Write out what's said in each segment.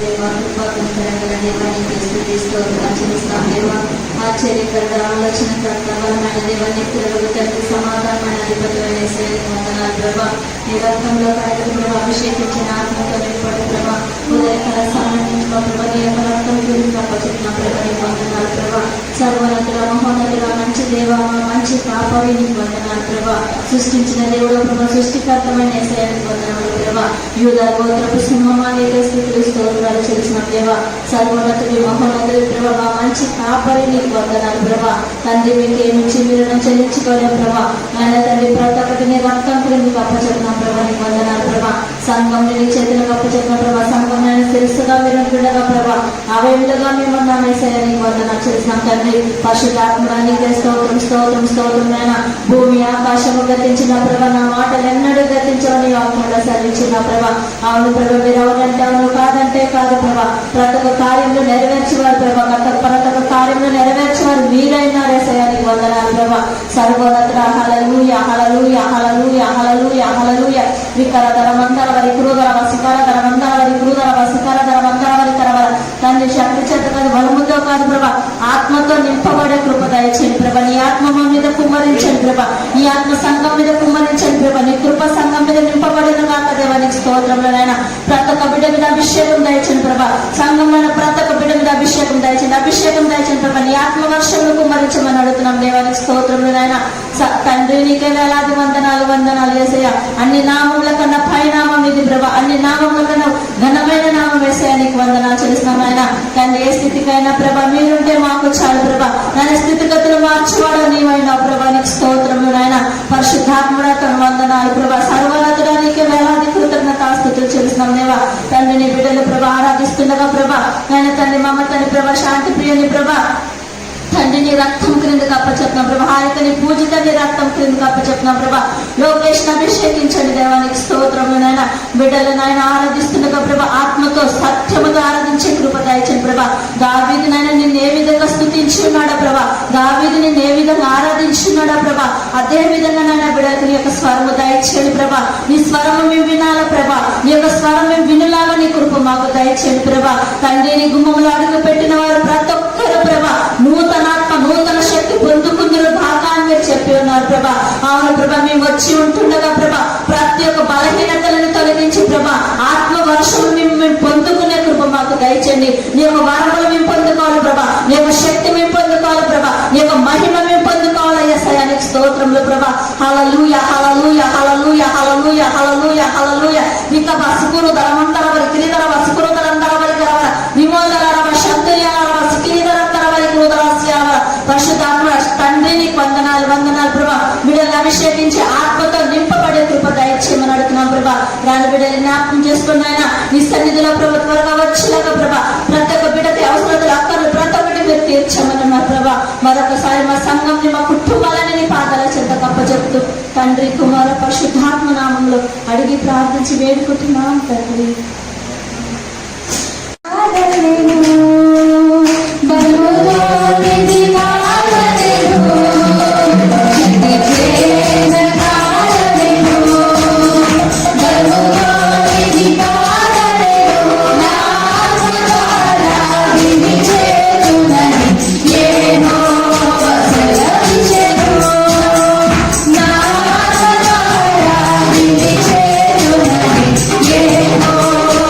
దేవా, కృపాకనికరంగల దేవా, నీకు స్తుతిస్తూ చెల్లిస్తాం దేవా. ఆశ్చర్యకర్త, ఆలోచనకర్త, బలమైన దేవా, నిత్యులకు తండ్రి, సమాధానమైన అధిపతులైన యేసయ్యకు వందనాలు ప్రభా. నీ రక్తంలో కడగలు ప్రభా, అభిషేకించిన ఆత్మతో నింపడు ప్రభా. ఉదయకాల సమర్పించుకో ప్రభా, నీ యొక్క రక్తం గురించి చెప్పిన ప్రభా, నీకు వందనాలు ప్రభా. సర్వనతుల, మహోన్నతుల, మంచి దేవా, మంచి కాపరి, నీకు వందనాలు ప్రభా. సృష్టించిన దేవుడు ప్రభా, సృష్టికర్తమైన యేసయ్యకు వందనాలు ప్రభా. యూదా గోత్రపు సింహమా, నీకే స్తుతులు స్తోత్రాలు చేసిన దేవా. సర్వోన్నతుడి, మహోన్నతుడి ప్రభా, మంచి కాపరి, నీకు వందనాలు ప్రభా. తండ్రి, మీకు ఏమిచ్చి మీరు చెల్లించుకోలేం ప్రభా. ఆయన తండ్రి, ప్రతి ఒక్కటిని రక్తం క్రిందికి అప్పచెప్పిన ప్రభా, నీకు వందనాలు ప్రభా. సంఘం నీ చేతులకు అప్పచెప్పిన ప్రభా, సంఘం నేను శిరస్సుగా మీరు బిడ్డగా ప్రభా, అవేళ్ళుగా మేము యేసయ్య, నీకు వందనాలు చేసినాం తండ్రి. పరిశుద్ధాత్మ నీకే స్తోత్రం స్తోత్రం స్తోత్రం నాయన. భూమి ఆకాశము గతించిన ప్రభా, నా మాటలు ఎన్నడూ గతించవని ఆత్మలో సర్వించిన ప్రభా. అవును ప్రభా, మీరు అవునంటే అవును, కాదంటే కాదు ప్రభా. ప్రతి ఒక్క కార్యంలో నెరవేర్చేవారు ప్రభా, ప్రతి ఒక్క కార్యంలో నెరవేర్చేవారు మీరైనారు యేసయ్య, నీకు వందనాలు ప్రభా. సర్వోన్నతుడ, హల్లెలూయా హల్లెలూయా హల్లెలూయా హల్లెలూయా హల్లెలూయా. వికరధర మందర వరి క్రూదర వసికరధర మందర వరి క్రూదర వసికరధర మందర వరి కరవర. తండ్రి, శక్తి చేత కాదు, బలముతో కాదు ప్రభా, ఆత్మతో నింపబడే కృప దయచేయండి ప్రభా. నీ ఆత్మ మా మీద కుమ్మరించండి ప్రభా. నీ ఆత్మ సంఘం మీద కుమ్మరించండి ప్రభా. నీ కృప సంఘం మీద నింపబడిన కాక దేవా, నీకు స్తోత్రంలోనైనా. ప్రతి ఒక్క బిడ్డ మీద అభిషేకం దయచేయండి ప్రభా. సంఘంలో ప్రతి ఒక్క బిడ్డ మీద అభిషేకం దయచేయండి, అభిషేకం దయచేయండి ప్రభా. నీ ఆత్మ వర్షంలో కుమ్మరించమని అడుగుతున్నాం దేవానికి స్తోత్రంలోనైనా. తండ్రి, నీకే వేలాది వందనాలు వందనాలు యేసయ్య. అన్ని నామముల కన్నా పైనామం ఇది ప్రభా, అన్ని నామముల కన్నా ఘనమైన నామం యేసయ్య, నీకు వందనాలు చేస్తున్నాం ఆయన. తండ్రి, ఏ స్థితికైనా ప్రభా మీరుంటే మాకు చాలు ప్రభా. నా స్థితిగతులు మార్చువాడు నీవైనా ప్రభా, నీకు స్తోత్రములు నాయన. పరిశుద్ధాత్ముడా తన వందనాలు ప్రభా. సర్వనతుడా, నీకే వేలాది కృతజ్ఞతాస్తుతులు చేస్తున్నాం దేవా. తండ్రి, నీ బిడ్డలు ప్రభా ఆరాధిస్తుండగా ప్రభా, నేను తండ్రి మమతని ప్రభా, శాంతి ప్రియని ప్రభా, తండ్రి నీ రక్తం క్రిందకి అప్పచెప్తున్నాం ప్రభా. హారికని పూజిత నీ రక్తం క్రిందకి అప్పచెప్తున్నాం ప్రభా. లోకేష్ అభిషేకించండి దేవానికి స్తోత్రములు నాయన. బిడ్డలు నాయన ఆరాధిస్తుండగా ప్రభా, ఆత్మతో సత్యముగా ఆరాధించే కృప దయచేయండి ప్రభా. దావీదు నాయన నిన్ను ఏ విధంగా స్తుతించి ఉన్నాడా ప్రభా, దావీదు నిన్ను ఏ విధంగా ఆరాధించి ఉన్నాడా ప్రభా, అదే విధంగా నాయన బిడ్డలకు నీ యొక్క స్వరము దయచేయండి ప్రభా. నీ స్వరము మేము వినాలా ప్రభా, నీ యొక్క స్వరం మేము వినులాగా నీ కృప మాకు దయచేయండి ప్రభా. తండ్రి, నీ గుమ్మములు అడుగు పెట్టిన వారు ప్రతి ఒక్కరు ప్రభా నూతనాత్మ నూతన శక్తి పొందుకుందురు బాగా అని మీరు చెప్పి ఉన్నారు ప్రభా. అవును ప్రభా, మేము వచ్చి ఉంటుండగా ప్రభా, ప్రతి ఒక్క బలహీనతలను తొలగించి ప్రభా, ఆత్మ వర్షం మేము పొందుకునే కృప మాకు దయచేయండి. నీ యొక్క వరములు మేము పొందుకోవాలి ప్రభా, నీ యొక్క శక్తి మేము పొందుకోవాలి ప్రభా, నీ యొక్క మహిమ మేము పొందుకోవాలి యేసయ్యానికి స్తోత్రములు ప్రభా. హల్లెలూయా హల్లెలూయా హల్లెలూయా హల్లెలూయా హల్లెలూయా హల్లెలూయా. విక వసుకురు ధరమంతర వరి కిరిదర వసుకురు ధరంతర వరి కరవర విమోదర రవ శబ్దయాల వసుకిరిదర తరవరి కుదరస్యాల. పరిశుద్ధాత్మ తండ్రి, నీకు వందనాలు వందనాలు ప్రభా. బిడ్డలను అభిషేకించి ఆత్మతో నింపబడే కృప దయచేయమని అడుగుతున్నాం ప్రభా. రాని బిడ్డలు జ్ఞాపకం చేసుకున్నాయినా నీ సన్నిధిలో ప్రభా త్వరగా వచ్చేలాగా ప్రభా, ప్రతి ఒక్క బిడ్డకి అవసరతలు అక్కర్లు ప్రతి ఒక్కటి మీరు తీర్చమన్నారు ప్రభా. మరొకసారి మా సంఘంని మా కుటుంబాలని నీ పాదాల చెంత కప్పచెప్తూ తండ్రి, కుమార పరిశుద్ధాత్మ నామంలో అడిగి ప్రార్థించి వేడుకుంటున్నాం తండ్రి. Yeah.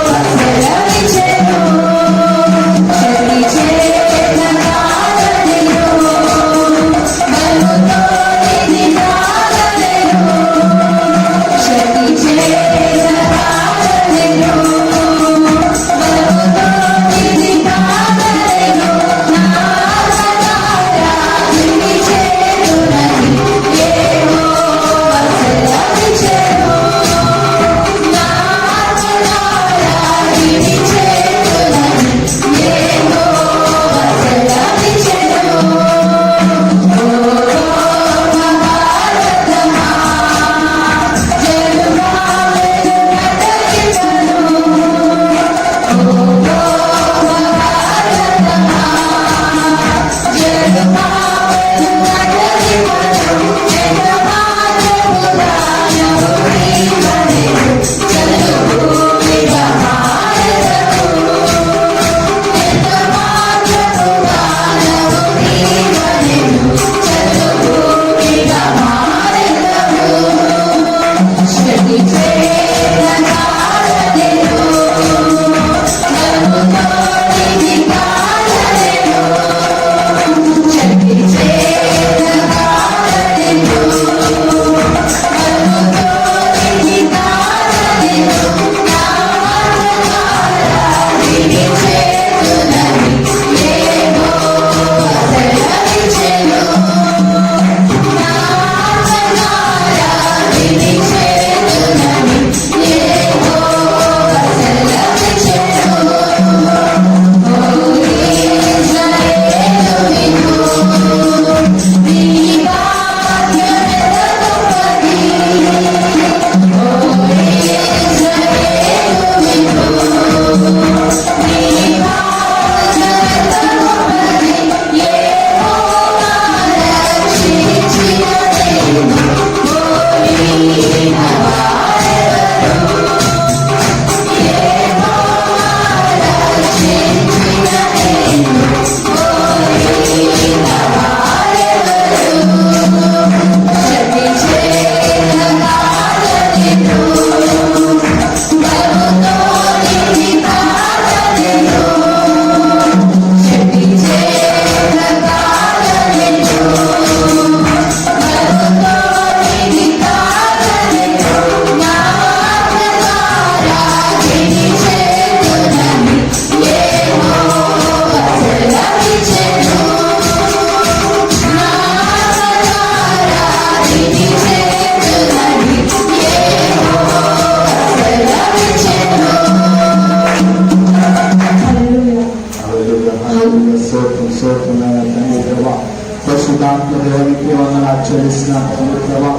చెల్లిస్తున్నాం తండ్రి ప్రభా.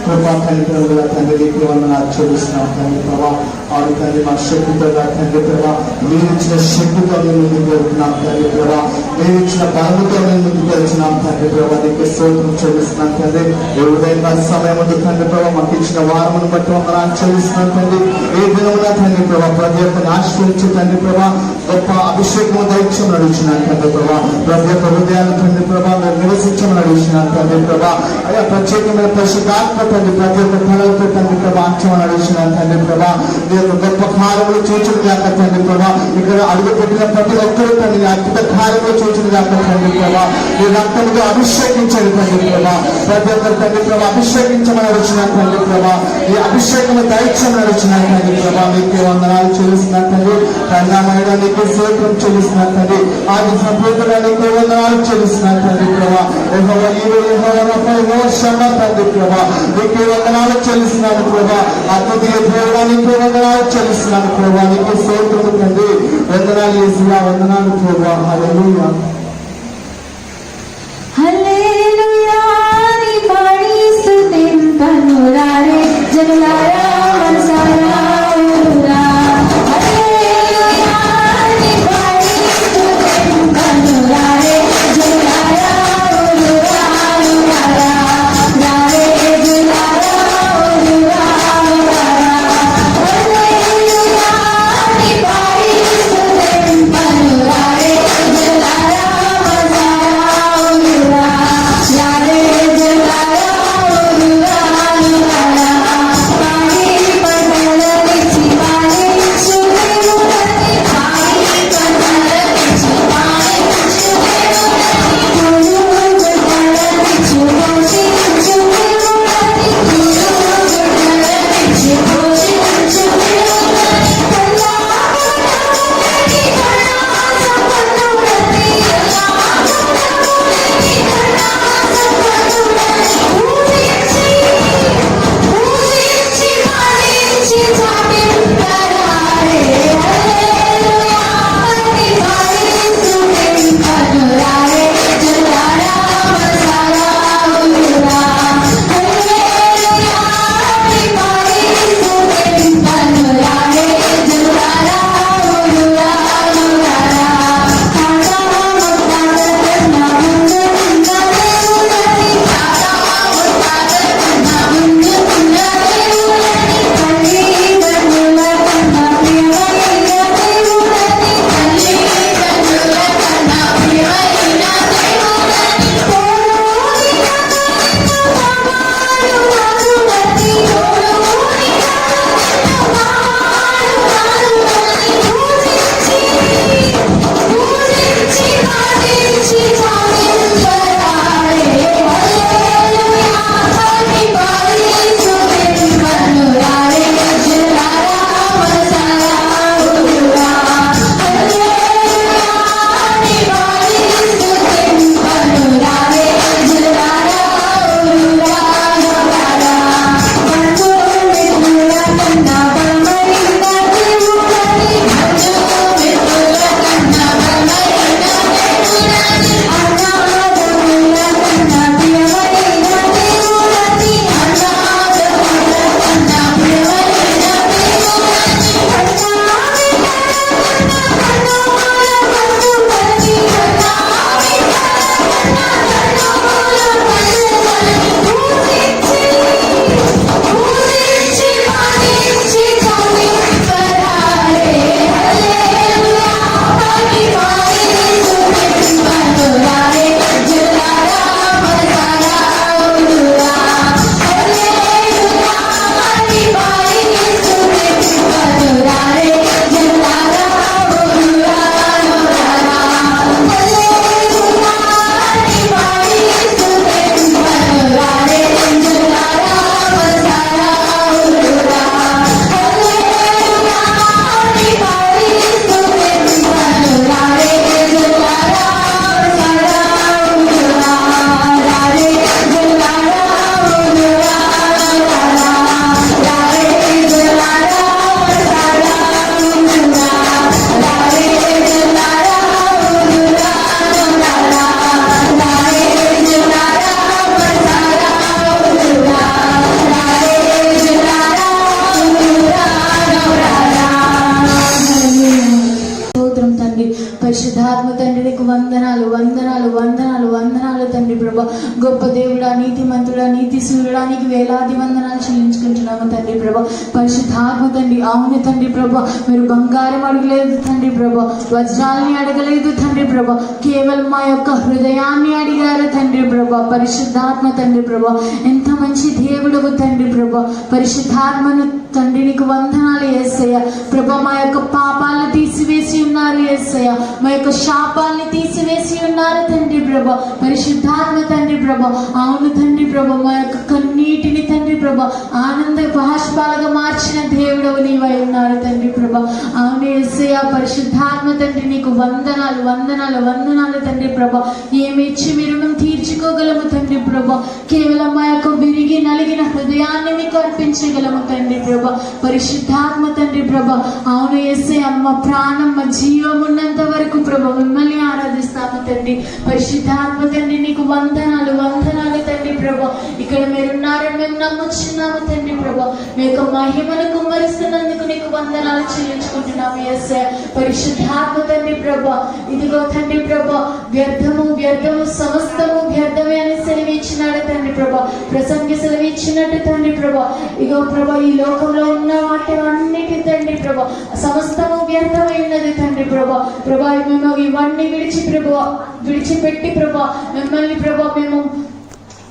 కృపా కనికరముగా తండ్రి నీకు వందనాలు చెల్లిస్తున్నాం తండ్రి ప్రభా. ఆడు తండ్రి మా శక్తితో తండ్రి ప్రభా, మీరు ఇచ్చిన శక్తితో మేము ముందుకు వెళ్తున్నాం తండ్రి ప్రభా. మీరు ఇచ్చిన బలముతో మేము ముందుకు వెళ్తున్నాం తండ్రి ప్రభా. నీకు స్తోత్రం చెల్లిస్తున్నాం తండ్రి. ఏ ఉదయం సమయం ఉంది తండ్రి ప్రభా, మాకు ఇచ్చిన వారమును బట్టి వందనాలు చెల్లిస్తున్నాం తండ్రి. ఏ దినమున తండ్రి ప్రభా ప్రతి ఒక్కరిని ఆశ్రయించి తండ్రి ప్రభా గొప్ప అభిషేకము దైత్యం నడుచున్నాను తండ్రి ప్రభా. ప్రతి ఒక్క హృదయాలు తండ్రి ప్రభా మీరు నివసించమని నడుచున్నాను తండ్రి ప్రభా. అయ్యా ప్రత్యేకమైన పరిశుద్ధాత్మ తండ్రి ప్రతి ఒక్క కళలతో తండ్రి ప్రభా ఆక్షమని నడుచున్నాను తండ్రి ప్రభా. మీ యొక్క గొప్ప కార్యములు చూచుడు కాక తండ్రి ప్రభా. ఇక్కడ అడుగు పెట్టిన ప్రతి ఒక్కరూ తండ్రి అద్భుత కార్యములు చూచుడు కాక తండ్రి ప్రభా. మీ రక్తముగా అభిషేకించారు తండ్రి ప్రభా. ప్రతి ఒక్కరు తండ్రి ప్రభా అభిషేకించమని నడుచున్నాను తండ్రి ప్రభా. ఈ అభిషేకము దైత్యం నడుచున్నాను తండ్రి ప్రభా. మీకే వందనాలు చెల్లిస్తున్నాను తండ్రి. కన్నామైన నీకు స్తోత్రం చెల్లిస్తున్నాను తండ్రి. ఆది సంపూర్ణ నీకు వందనాలు చెల్లిస్తున్నాను తండ్రి ప్రభా. యెహోవా నీవే, యెహోవా రఫా, యెహోవా షమ్మా తండ్రి ప్రభా. నీకే వందనాలు చెల్లిస్తున్నాను ప్రభా. అద్భుతీయ దేవుడా నీకే వందనాలు చెల్లిస్తున్నాను ప్రభా. నీకు స్తోత్రం తండ్రి. వందనాలు యేసువా, వందనాలు ప్రభా. హల్లెలూయా. హల్లెలూయా నీ పాడి స్తుతింపను రారే జనులారా మనసారా ఊరురా. హల్లెలూయా నీ పాడి స్తుతింపను రారే జనులారా ఊరురా ఊరురా. రారే జనులారా ఊరురా ఊరురా. హల్లెలూయా నీ పాడి స్తుతింపను రారే జనులారా మనసారా ఊరురా. రారే జనులారా ఊరురా ఊరురా. పాడి వందనాలు వందనాలు వందనాలు వందనాలు తండ్రి ప్రభా. గొప్ప దేవుడా, నీతిమంతుడా, నీతి సూర్యుడానికి వేలాది వందనాలు చెల్లించుకుంటున్నాము తండ్రి ప్రభా. పరిశుద్ధాత్మ తండ్రి, అవును తండ్రి ప్రభా, మీరు బంగారం అడగలేదు తండ్రి ప్రభా, వజ్రాలని అడగలేదు తండ్రి ప్రభా, కేవలం మా యొక్క హృదయాన్ని అడిగారు తండ్రి ప్రభా. పరిశుద్ధాత్మ తండ్రి ప్రభా, ఎంత మంచి దేవుడవు తండ్రి ప్రభా. పరిశుద్ధాత్మను తండ్రి నీకు వందనాలు యేసయ్య ప్రభా. మా యొక్క పాపాలను తీసివేసి ఉన్నారు యేసయ్య, మా యొక్క శాపాన్ని తీసివేసి ఉన్నారు తండ్రి ప్రభా. పరిశుద్ధాత్మ తండ్రి ప్రభా, అవును తండ్రి ప్రభా, మా యొక్క కన్నీటిని తండ్రి ప్రభా ఆనంద బాష్పాలుగా మార్చిన దేవుడవు నీవై ఉన్నారు తండ్రి ప్రభా. అవును యేసయ్య, పరిశుద్ధాత్మ తండ్రి నీకు వందనాలు వందనాలు వందనాలు తండ్రి ప్రభా. ఏమి ఇచ్చి మీ రుణం తీర్చుకోగలము తండ్రి ప్రభా. కేవలం మా యొక్క విరిగి నలిగిన హృదయాన్ని మీకు అర్పించగలము తండ్రి ప్రభా. పరిశుద్ధాత్మ తండ్రి ప్రభా, అవును యేసయ్య, మా ప్రాణం మా జీవం ఉన్నంత వరకు ప్రభా మిమ్మల్ని ఆరాధిస్తాము తండ్రి. పరిశుద్ధాత్మ తండ్రి నీకు వందనాలు వందనాలు తండ్రి ప్రభా. ఇక్కడ మీరున్నారని మేము నమ్ముచున్నాము తండ్రి ప్రభా. మీ యొక్క మహిమను కుమ్మరిస్తున్నందుకు నీకు వందనాలు చెల్లించుకుంటున్నాము యేసయ్య. పరిశుద్ధాత్మ తండ్రి ప్రభా, ఇదిగో తండ్రి ప్రభా, వ్యర్థము వ్యర్థము సమస్తము వ్యర్థమే అని సెలవిచ్చినాడు తండ్రి ప్రభా. ప్రసంగి సెలవిచ్చినట్టు తండ్రి ప్రభా, ఇగో ప్రభా, ఈ లోకంలో ఉన్న వాటి అన్నిటి తండ్రి ప్రభా సమస్తము వ్యర్థమై ఉన్నది తండ్రి ప్రభా. ప్రభా, మేము ఇవన్నీ విడిచిపెట్టి ప్రభా మిమ్మల్ని ప్రభా మేము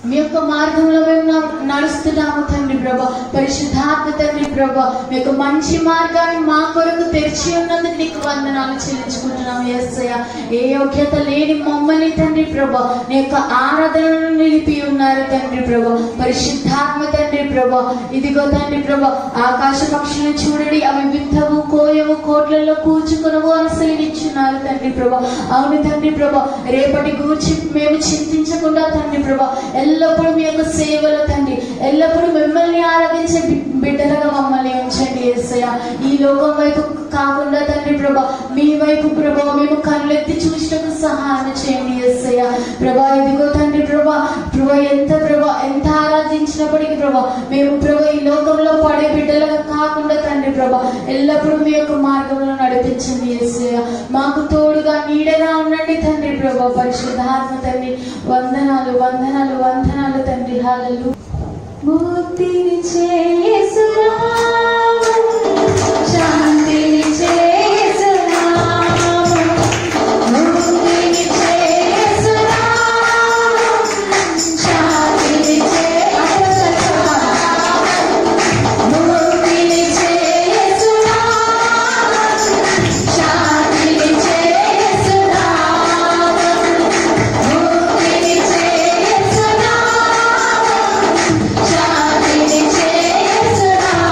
మీ యొక్క మార్గంలో మేము నడుస్తున్నాము తండ్రి ప్రభా. పరిశుద్ధాత్మ తండ్రి ప్రభా, మీ యొక్క మంచి మార్గాన్ని మా కొరకు తెరిచి ఉన్నందుకు నీకు వందనాలు చెల్లించుకుంటున్నాము యేసయ్య. ఏ యోగ్యత లేని మమ్మల్ని తండ్రి ప్రభా నీ యొక్క ఆరాధనను నిలిపి ఉన్నారు తండ్రి ప్రభా. పరిశుద్ధాత్మ తండ్రి ప్రభా, ఇదిగో తండ్రి ప్రభా, ఆకాశ పక్షులను చూడండి, అవి విత్తవు కోయవు కోట్లలో కూర్చుకునవు అని సెలవిచ్చున్నారు తండ్రి ప్రభా. అవును తండ్రి ప్రభా, రేపటి గూర్చి మేము చింతించకుండా తండ్రి ప్రభా ఎల్లప్పుడూ మీ యొక్క సేవలో తండ్రి ఎల్లప్పుడూ మిమ్మల్ని ఆరాధించే బిడ్డలుగా మమ్మల్ని ఉంచండి యేసయ్య. ఈ లోకం వైపు కాకుండా తండ్రి ప్రభా మీ వైపు ప్రభా మేము కళ్ళెత్తి చూసినకు సహాయం చేయండి యేసయ్య. ప్రభా, ఇదిగో తండ్రి ప్రభా ఎంత ఆరాధించినప్పటికీ ప్రభా మేము ప్రభా ఈ లోకంలో పడే బిడ్డలుగా కాకుండా తండ్రి ప్రభా ఎల్లప్పుడూ మీ యొక్క మార్గంలో నడిపించండి యేసయ్య. మాకు తోడుగా నీడగా ఉండండి తండ్రి ప్రభా. పరిశుద్ధాత్మ తండ్రి వందనాలు వందనాలు వందనాలు తండ్రి. హల్లెలూయా. ముక్తిని యేసునామం, శాంతిని యేసునామం, ముక్తిని యేసునామం, శాంతిని యేసునామం, ముక్తిని యేసునామం, శాంతిని యేసునామం, ముక్తిని యేసునామం, శాంతిని యేసునామం.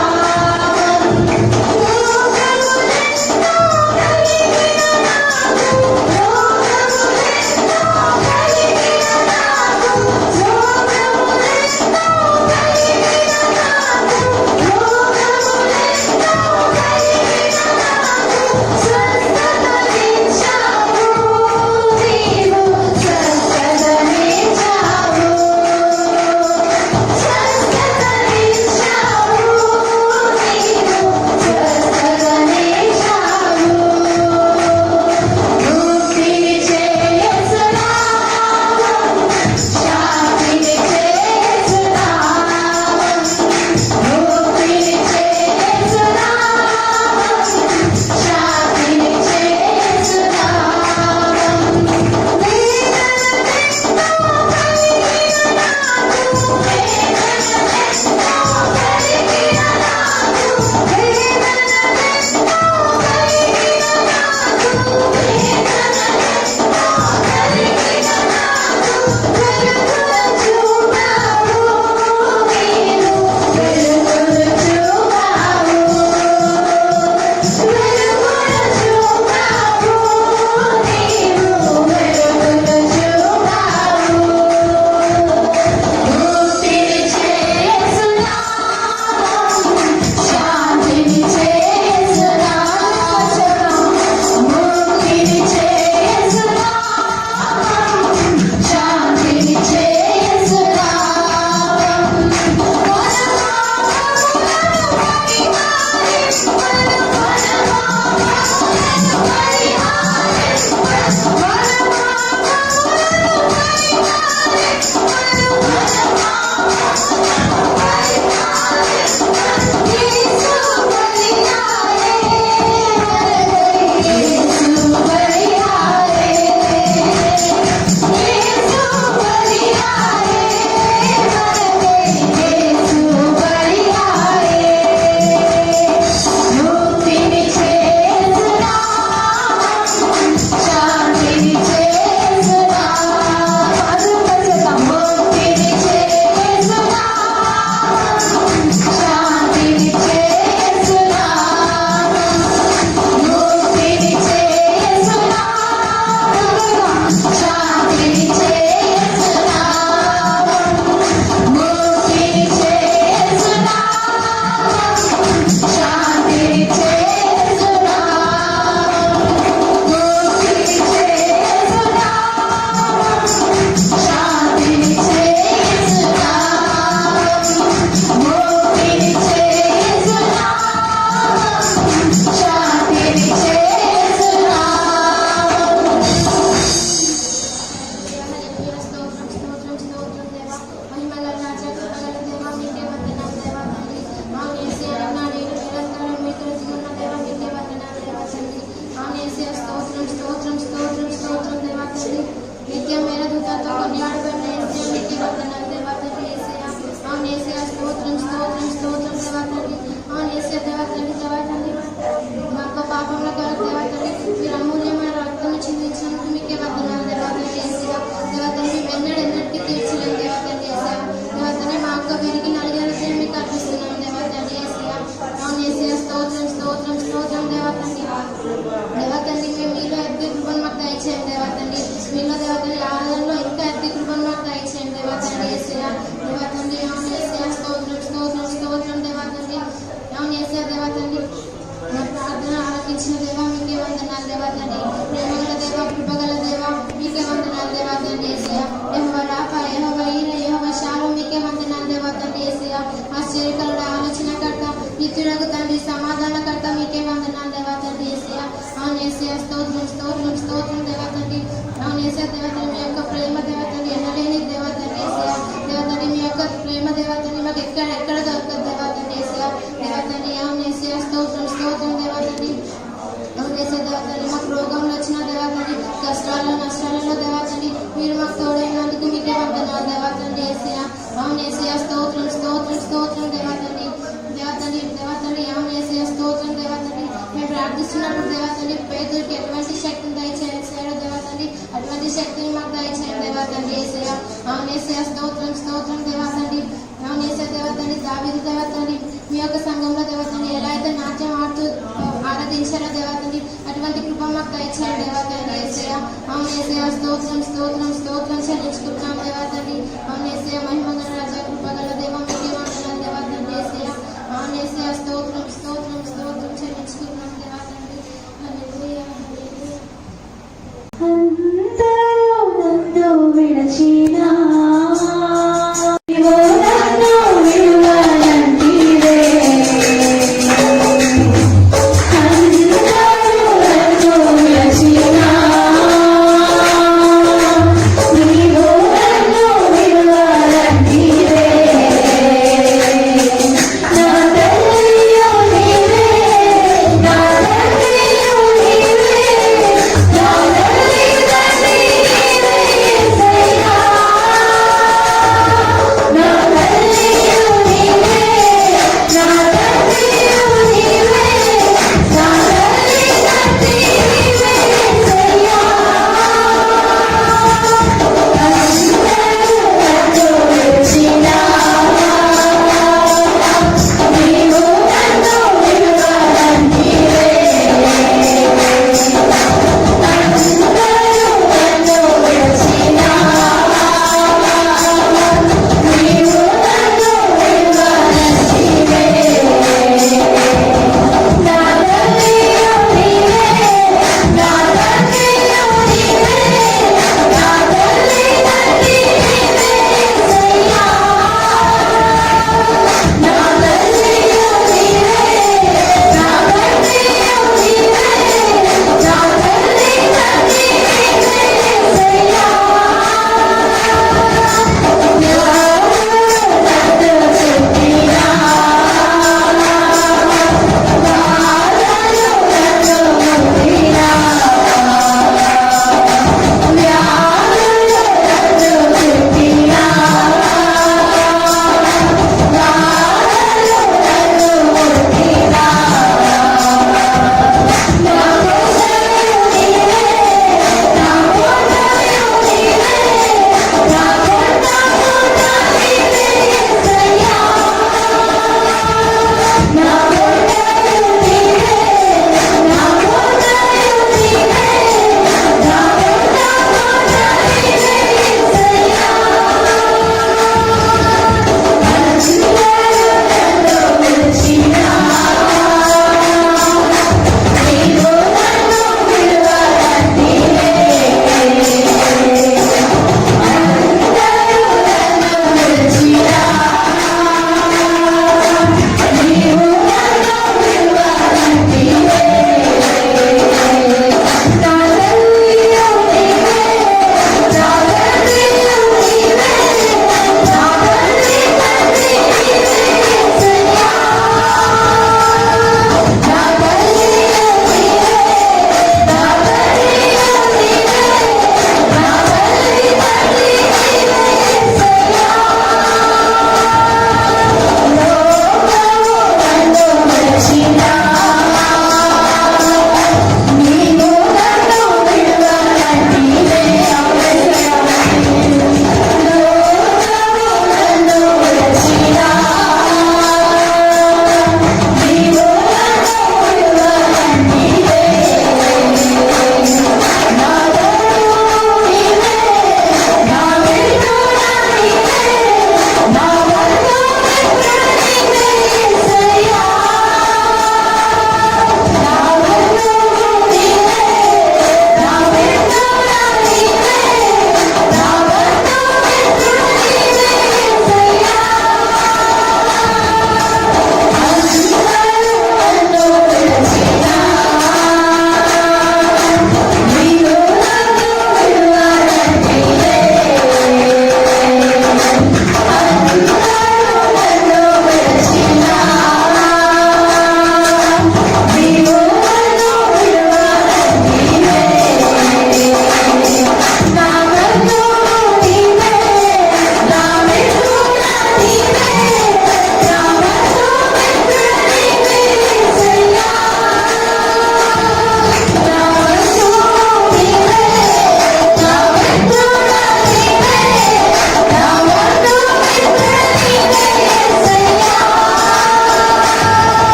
యేసయ్య స్తోత్రం స్తోత్రం స్తోత్రం దేవా తండ్రి. అవును యేసయ్య దేవా తండ్రి మీ యొక్క ప్రేమ దేవా తండ్రి ఎన్నలేని దేవా తండ్రి యేసయ్య దేవా తండ్రి మీ యొక్క ప్రేమ దేవా తండ్రి మాకు ఎక్కడ దొరకదు దేవా తండ్రి యేసయ్య దేవా తండ్రి. అవును యేసయ్య స్తోత్రం స్తోత్రం దేవా తండ్రి. అవును యేసయ్య దేవా తండ్రి మాకు రోగంలో వచ్చిన దేవా తండ్రి కష్టాల్లో నష్టాలలో దేవా తండ్రి మీరు మాకు తోడైనందుకు మీకే వందనాలు దేవా తండ్రి యేసయ్య. అవును యేసయ్య స్తోత్రం స్తోత్రం స్తోత్రం దేవా తండ్రి దేవా తండ్రి దేవా తండ్రి. అవును యేసయ్య స్తోత్రం దేవా తండ్రి. మేము ప్రార్థిస్తున్నప్పుడు దేవా తండ్రి పేదరికి ఎటువంటి శక్తిని దయచేసారో దేవా తండ్రి అటువంటి శక్తిని మాకు దయచేయండి దేవా తండ్రి యేసయ్య. అవును యేసయ్య స్తోత్రం స్తోత్రం దేవా తండ్రి. అవును యేసయ్య దేవా తండ్రి దావీదు దేవా తండ్రి మీ యొక్క సంఘంలో దేవా తండ్రి ఎలా అయితే నాట్యం ఆడుతూ ఆరాధించారో దేవా తండ్రి అటువంటి కృప మాకు దయచేయండి దేవా తండ్రి యేసయ్య. అవును యేసయ్య స్తోత్రం స్తోత్రం స్తోత్రం చెల్లించుకుంటున్నాం దేవా తండ్రి. అవును యేసయ్య మహిమగల రాజా కృపగల దేవా మీకే వందనాలు దేవా తండ్రి యేసయ్య. అవును యేసయ్య స్తోత్రం స్తోత్రం స్తోత్రం చెల్లించుకుంటున్నాం దేవా తండ్రి. హల్లెలూయా హల్లెలూయా. అందరూ నన్ను విడచినా నీవు నన్ను విడువనంటివే. అందరూ నన్ను విడచినా నీవు నన్ను విడువనంటివే. నా తల్లియు నీవే, నా తండ్రియు నీవే, నా తల్లి తండ్రి నీవే యేసయ్యా.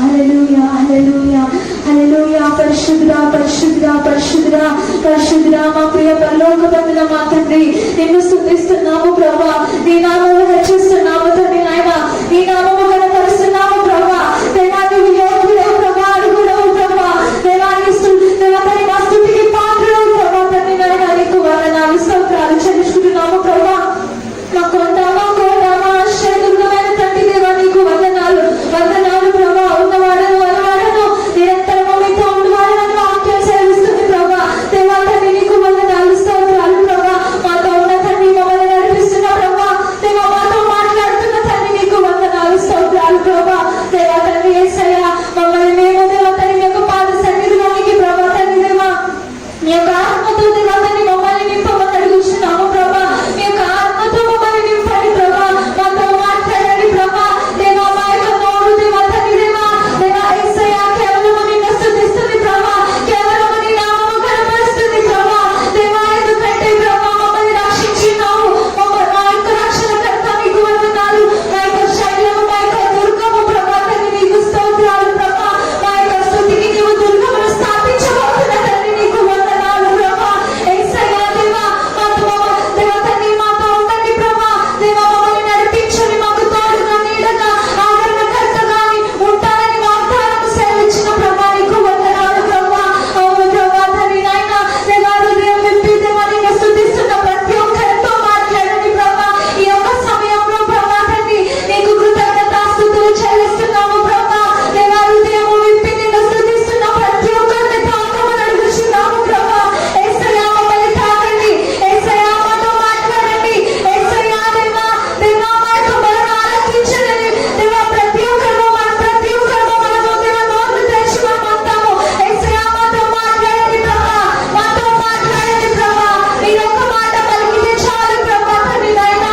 హల్లెలూయా హల్లెలూయా హల్లెలూయా. పరిశుద్ధుడా పరిశుద్ధుడా పరిశుద్ధుడా పరిశుద్ధుడా మా ప్రియ పరలోక తండ్రి మా తండ్రి నిన్ను స్తుతిస్తున్నాము ప్రభా. నీ నామమును హెచ్చిస్తున్నాము తండ్రి నాయన. నీ నామము కనపరుస్తున్నాము ప్రభా. దేవా నీవు యోగ్యుడవు ప్రభా, అర్హుడవు ప్రభా. దేవా నీ దేవా తండ్రి మా స్తుతికి పాత్రుడవు ప్రభా తండ్రి నాయన. నీకు వందనాలు స్తోత్రాలు చెల్లించుకుంటున్నాము ప్రభా. మా కోట మా ఆశ్చర్యమైన తండ్రి దేవా నీకు వందనాలు వందనాలు ప్రభా. ఉన్నవాడను అలవాడను నిరంతరము మీతో ఉండవాడను వాక్యం సేవిస్తుంది ప్రభా. దేవా తండ్రి నీకు వందనాలు స్తోత్రాలు ప్రభా. మాతో ఉన్న తండ్రి మమ్మల్ని నడిపిస్తున్న ప్రభా. దేవా మాతో మాట్లాడుతున్న తండ్రి నీకు వందనాలు స్తోత్రాలు ప్రభా. దేవా తండ్రి యేసయ్య మమ్మల్ని మేము దేవా తండ్రి మీ యొక్క పాద సన్నిధిలోనికి ప్రభా తండ్రి దేవా మీ యొక్క ఆత్మతో దేవా తండ్రి మమ్మల్ని నింపమని అడుగుతున్నాము ప్రభా. మీ యొక్క ఆత్మతో మమ్మల్ని నింపండి ప్రభా. మాతో మాట్లాడండి ప్రభా. దేవా మా యొక్క నోరు దేవా తండ్రి దేవా దేవా యేసయ్య కేవలము నిన్ను స్తుతిస్తుంది ప్రభా. కేవలము నీ నామము కనపరుస్తుంది ప్రభా. దేవా ఎందుకంటే ప్రభా మమ్మల్ని రక్షించినావు. మా యొక్క రక్షణకర్త నీకు వందనాలు. మా యొక్క శైలము మా యొక్క దుర్గము ప్రభా తండ్రి నీకు స్తోత్రాలు ప్రభా. మా యొక్క స్తుతికి నీవు దుర్గమును స్థాపించబోతున్న తండ్రి నీకు వందనాలు ప్రభా. యేసయ్య దేవా మాతో దేవా తండ్రి మాతో ఉండండి ప్రభా. దేవా మమ్మల్ని నడిపించండి. మాకు తోడుగా నీడగా ఆదరణకర్తగాని ఉంటానని వాగ్దానము సెలవిచ్చిన ప్రభా నీకు వందనాలు ప్రభా. అవును ప్రభా తండ్రి నాయన. దేవా హృదయం విప్పి దేవా నిన్ను స్తుతిస్తున్న ప్రతి ఒక్కరితో మాట్లాడండి ప్రభా. ఈ యొక్క సమయంలో ప్రభా తండ్రి నీకు కృతజ్ఞతాస్తుతులు చెల్లిస్తున్నాము ప్రభా. దేవా హృదయం విప్పి నిన్ను స్తుతిస్తున్న ప్రతి ఒక్కరిని తాకమని అడుగుతున్నాము ప్రభా. యేసయ్య మమ్మల్ని తాకండి. యేసయ్య మాతో మాట్లాడండి. యేసయ్య దేవా దేవా మా యొక్క బలను ఆలకించండి. దేవా ప్రతి ఒక్కరు మనము దేవా నోరు తెరిచి మనమంతాము. యేసయ్య మాతో మాట్లాడండి ప్రభా. మాతో మాట్లాడండి ప్రభా. మీ యొక్క మాట పలికితే చాలు ప్రభా తండ్రి నాయన.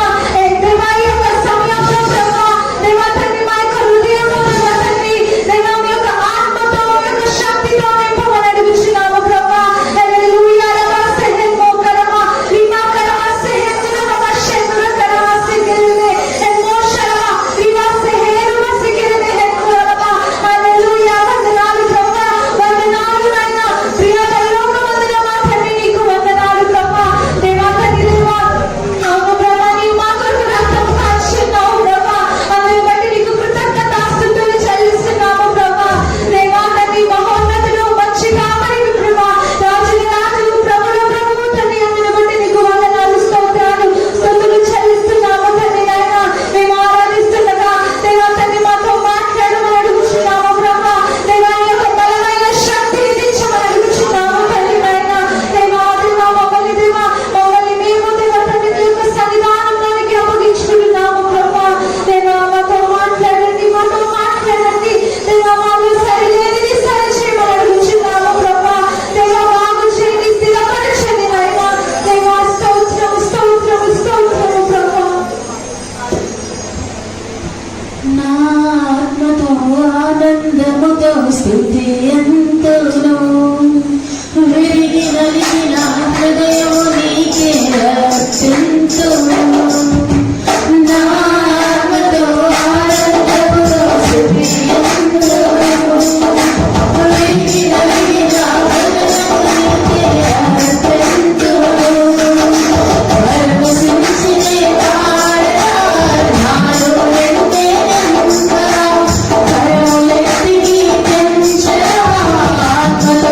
దేవా ఈ యొక్క సమయంలో ప్రభా దేవా తండ్రి మా యొక్క హృదయంలో దేవా తండ్రి దేవా మీ యొక్క ఆత్మతో మీ యొక్క శక్తితో నింపమని అడుగుతున్నాము ప్రభా. హల్లెలూయా నమస్తే మోకరమా లీనా కరమా సెహెతున నమశేతున కరమా సిగిరినే ఎమోషరమా లీనా సెహేరు మసిగిరినే హెక్కురమా. హల్లెలూయా వందనాలు ప్రభా. వందనాలు నాయనా. ప్రియ పరలోక వందనమా తండ్రి నీకు వందనాలు ప్రభా. దేవా తండ్రి దేవా అవును ప్రభా నీవు మా కొరకు రక్తం కార్చున్నావు ప్రభా. అందుని బట్టి నీకు కృతజ్ఞతాస్తుతులు చెల్లిస్తున్నాము ప్రభా. దేవా తండ్రి మహోన్నతుడు మంచి కాపరివి ప్రభా. రాజుల రాజు ప్రభుల ప్రభువు తండ్రి. అందుని బట్టి నీకు వందనాలు స్తోత్రాలు స్తుతులు చెల్లిస్తున్నాము తండ్రి నాయన. మేము ఆరాధిస్తుండగా దేవా తండ్రి మాతో మాట్లాడమని అడుగుతున్నాము ప్రభా. దేవా నీ యొక్క బలమైన శక్తిని దించమని అడుగుతున్నాము తండ్రి నాయన. దేవా దేవా మమ్మల్ని దేవా మమ్మల్ని మేము దేవా తండ్రి నీ యొక్క సన్నిధానంలోనికి అప్పగించుకుంటున్నాము ప్రభా. దేవా మాతో మాట్లాడండి. మాతో మాట్లాడండి. దేవా మాలో సరిలేనిది సరి చేయమని అడుగుతున్నాము ప్రభా. దేవా బాగు చేయండి. స్థిరపరచండి నాయన. దేవా స్తోత్రము స్తోత్రము స్తోత్రము ప్రభా. నా ఆత్మతో ఆనందముతో స్తుతి ఎంతోను విరిగి నలిగిన హృదయము నీకే అర్పింతును. నా ఆత్మతో ఆనందముతో స్తుతి ఎంతోను విరిగి నలిగిన హృదయము నీకే అర్పింతును. పరవశించినే నాలో వెంటే కరములెత్తి కీర్తించరా. ఆత్మతో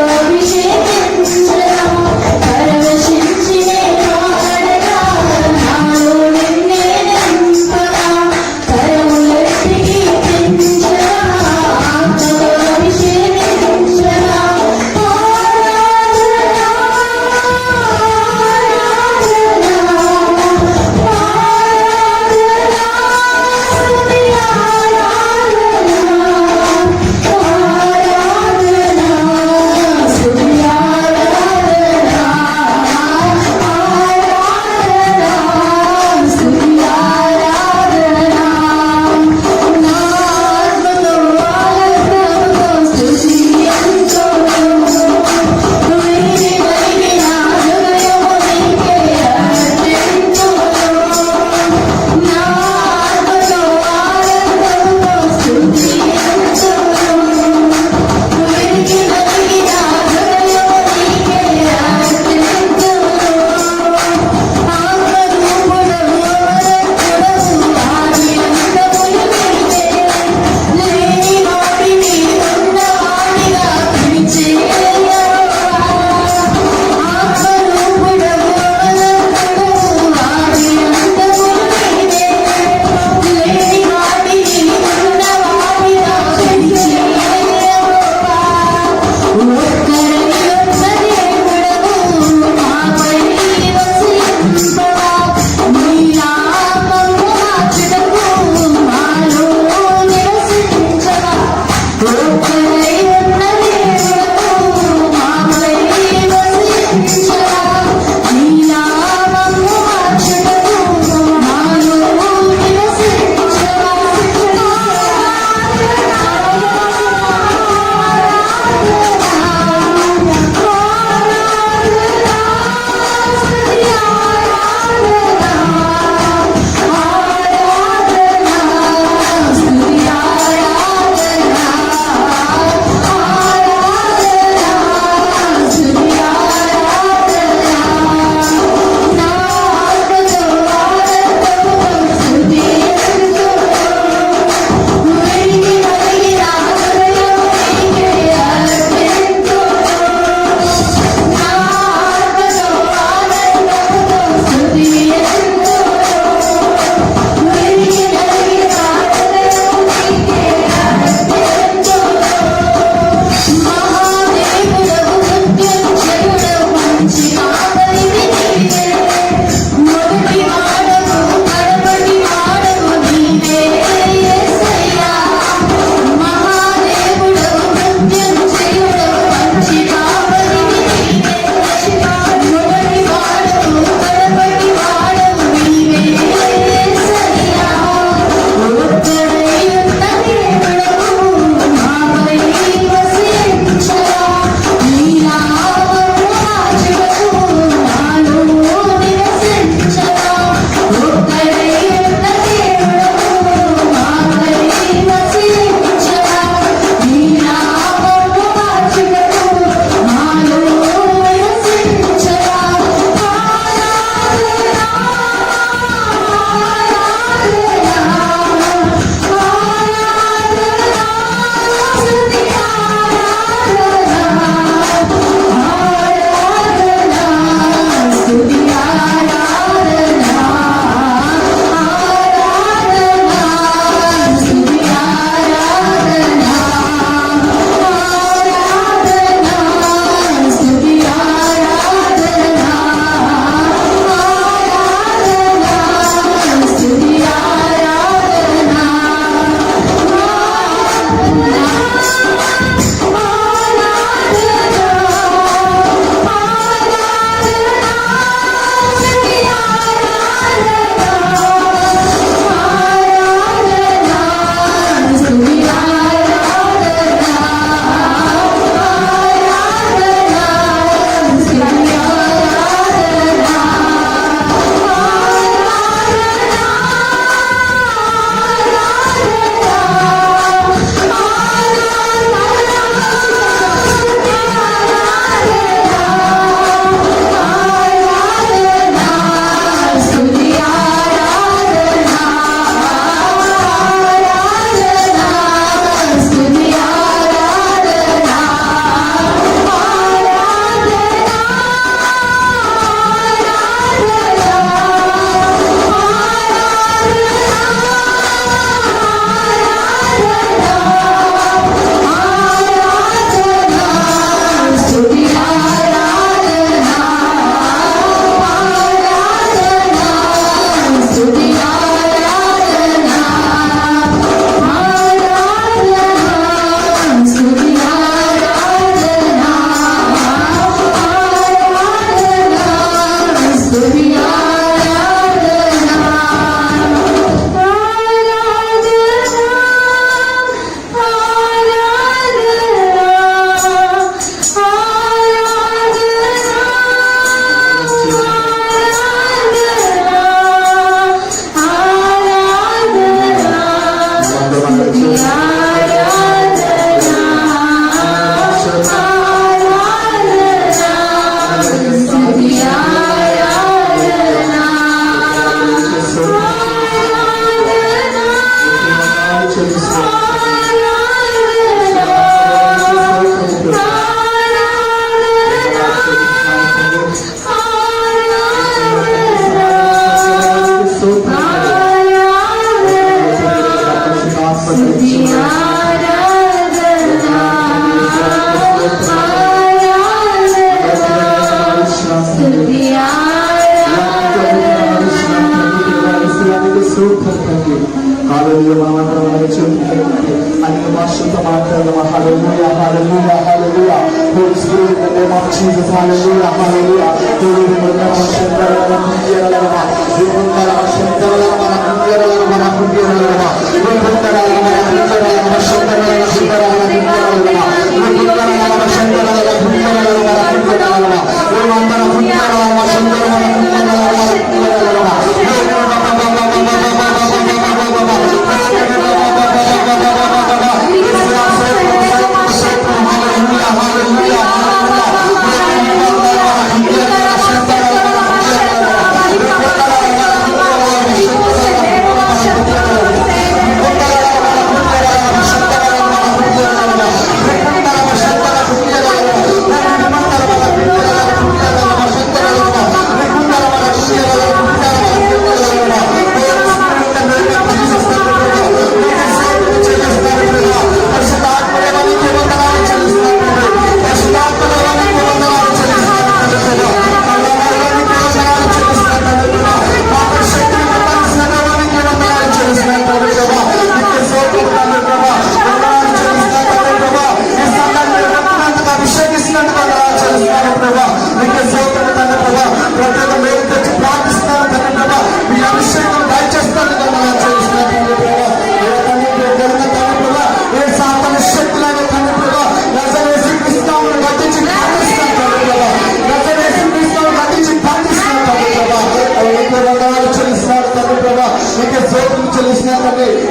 Hallelujah, hallelujah. Holy Spirit, in the name of Jesus, hallelujah, hallelujah.